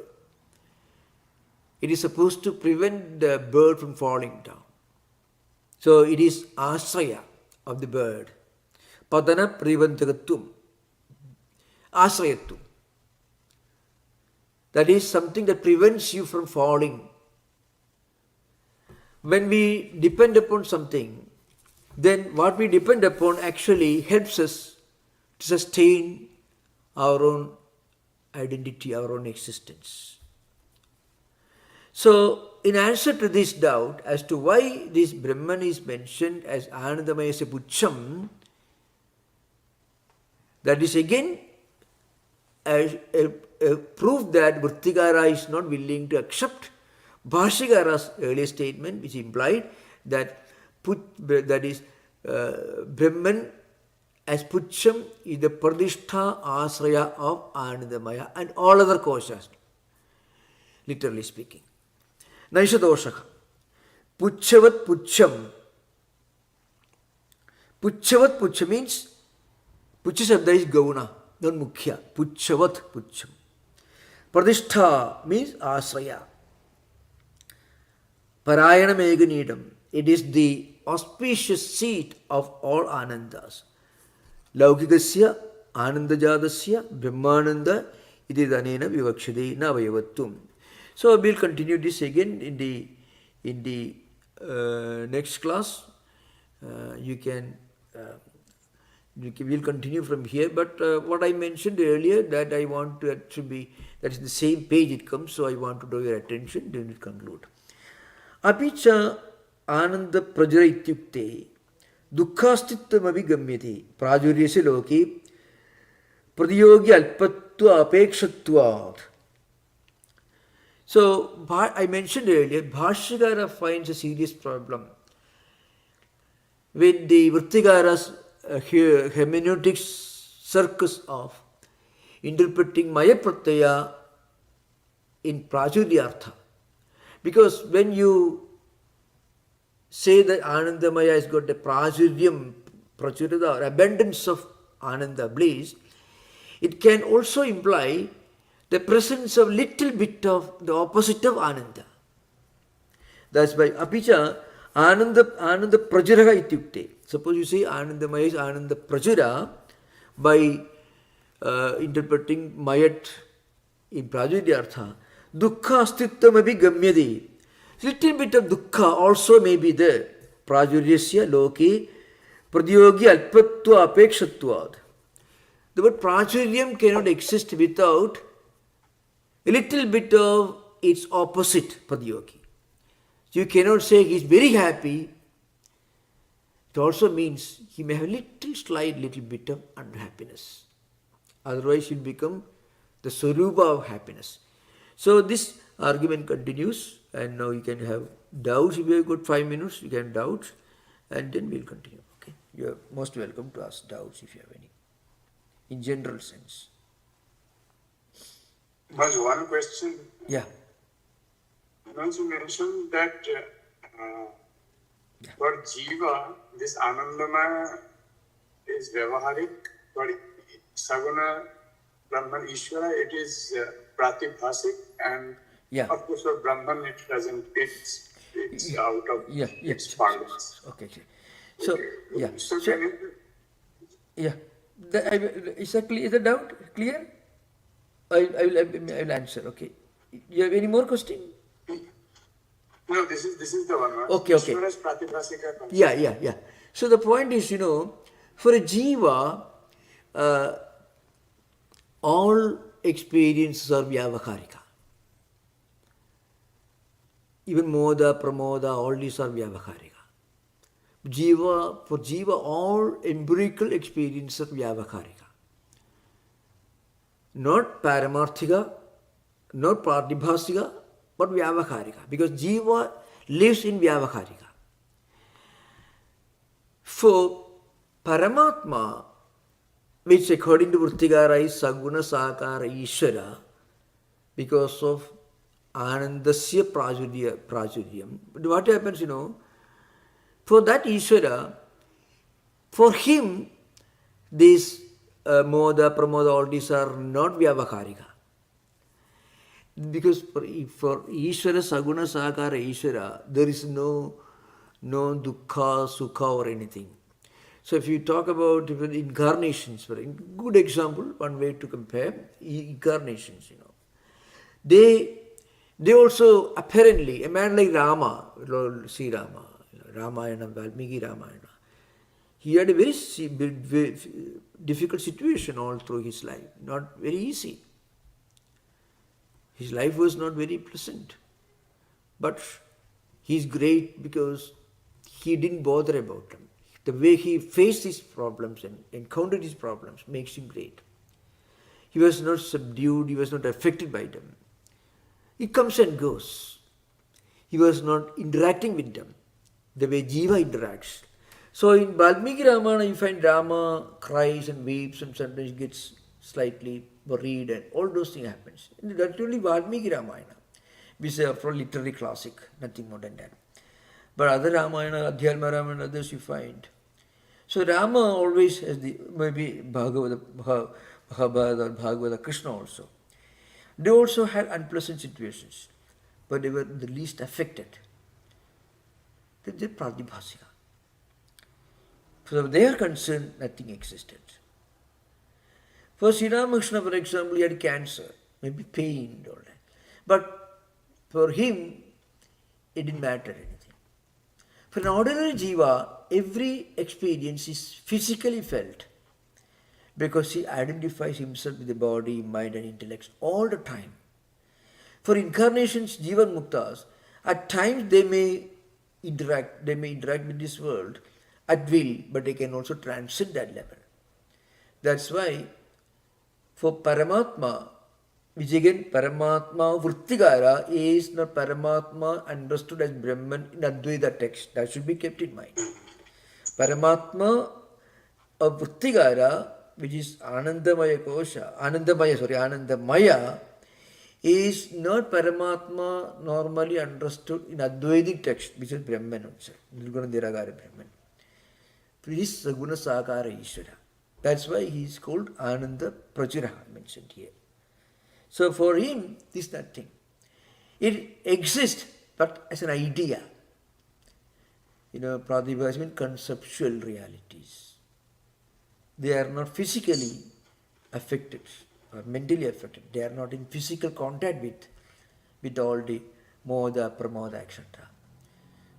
it is supposed to prevent the bird from falling down. So, it is asraya of the bird. Padana privantagatum, asrayattum. That is something that prevents you from falling. When we depend upon something, then what we depend upon actually helps us to sustain our own identity, our own existence. So, in answer to this doubt as to why this Brahman is mentioned as Anandamayasya Pucham, that is again a proof that Vrittikara is not willing to accept Bhashyakara's earlier statement, which implied that Brahman as Pucham is the Pradishtha Asraya of Anandamaya and all other koshas, literally speaking. Naishadoshaka. Puchavat Pucham. Puchavat Pucham means Pucha Shabda is Gauna, not Mukhya. Puchavat Pucham. Pradishtha means Asraya. Parayana Meganidam. It is the auspicious seat of all Anandas. Laukikasya Anandajadasya Brahmananda iti dhanena vivakshade na vayavattum. So we'll continue this again in the next class. We'll continue from here. But what I mentioned earlier, that I want to actually that is the same page it comes. So I want to draw your attention. Then we'll conclude. Apicha Ananda Prajara ityukte dukkhastittvam abhigamyate prajuryasya loke pradyogi alpatva apekshatvat. So, I mentioned earlier, Bhashyakara finds a serious problem with the Vrittikara's hermeneutic circus of interpreting Maya Pratyaya in Prachuryartha. Because when you say that Anandamaya has got the Prachuryam, Prachurada, or abundance of Ananda bliss, it can also imply the presence of little bit of the opposite of Ananda. That's why Apicha Ananda Prajuraha ityukte. Suppose you say Anandamaya is Ananda Prajura by interpreting Mayat in Prajuryartha. Dukkha astittam abhi gamyade. Little bit of dukkha also may be there. Prajuryasya loke pradyogi alpatva apekshatvad. The word Prachuryam cannot exist without a little bit of its opposite, Padyogi. So you cannot say he is very happy. It also means he may have little bit of unhappiness. Otherwise, he will become the Swarupa of happiness. So this argument continues, and now you can have doubts. If you have got 5 minutes, you can doubt, and then we will continue. Okay, you are most welcome to ask doubts if you have any, in general sense. Was one question. Yeah. Once you mentioned that for Jiva, this Anandamaya is Vyavaharik, for Saguna Brahman Ishvara, it is Pratibhasik, and of course for Brahman it doesn't, it's out of its parlance. Okay. So, So, Is the doubt clear? I will answer. Okay. You have any more question? No, this is the one. Okay, okay. Yeah. So the point is, for a jiva, all experiences are vyavaharika. Even moda, pramoda, all these are vyavaharika. For jiva, all empirical experiences are vyavaharika. Not paramarthika, not pratibhasika, but vyavaharika. Because jiva lives in vyavaharika. For Paramatma, which according to Vrittigara is Saguna Sakara Ishvara, because of Anandasya Prachuryam. But what happens, for that Ishvara, for him, these Moda, Pramoda, all these are not Vyavaharika. Because for Ishvara, Saguna Sakara Ishvara, there is no dukkha, sukha or anything. So if you talk about different incarnations, for a good example, one way to compare incarnations, they also apparently, a man like Rama, Sri Rama, Ramayana, Valmiki Ramayana, he had a very difficult situation all through his life, not very easy. His life was not very pleasant. But he's great because he didn't bother about them. The way he faced his problems and encountered his problems makes him great. He was not subdued, he was not affected by them. He comes and goes. He was not interacting with them the way Jiva interacts. So in Valmiki Ramayana, you find Rama cries and weeps and sometimes gets slightly worried and all those things happens. That's only Valmiki Ramayana. We say after all literary classic, nothing more than that. But other Ramayana, Adhyalma Ramayana, others you find. So Rama always has maybe Bhagavata or Bhagavata Krishna also. They also had unpleasant situations, but they were the least affected. They're pratibhasika. So they are concerned, nothing existed. For Sri Ramakrishna, for example, he had cancer, maybe pain and all that. But for him, it didn't matter anything. For an ordinary jiva, every experience is physically felt because he identifies himself with the body, mind and intellect all the time. For incarnations, jivan muktas, at times they may interact with this world at will, but they can also transcend that level. That's why for Paramatma, which again Paramatma Vrittigara is not Paramatma understood as Brahman in Advaita text. That should be kept in mind. Paramatma of Vrittigara, which is Anandamaya is not Paramatma normally understood in Advaitic text, which is Brahman also. Nirguna Niragara Brahman. It is Saguna Sakara Ishvara. That's why he is called Ananda Prachuraha mentioned here. So for him, this is nothing. It exists, but as an idea. Pratibhas means conceptual realities. They are not physically affected or mentally affected. They are not in physical contact with all the moda, pramoda, etc.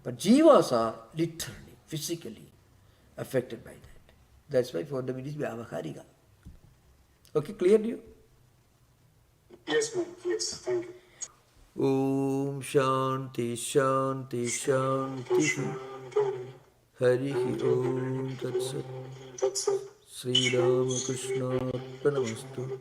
But jivas are literally, physically affected by that. That's why for them it is vyavaharika. Okay, clear to you? Yes, ma'am. Yes, thank you. Om Shanti Shanti Shanti Hari Om Tat Sat Sri Ramakrishna Arpanamastu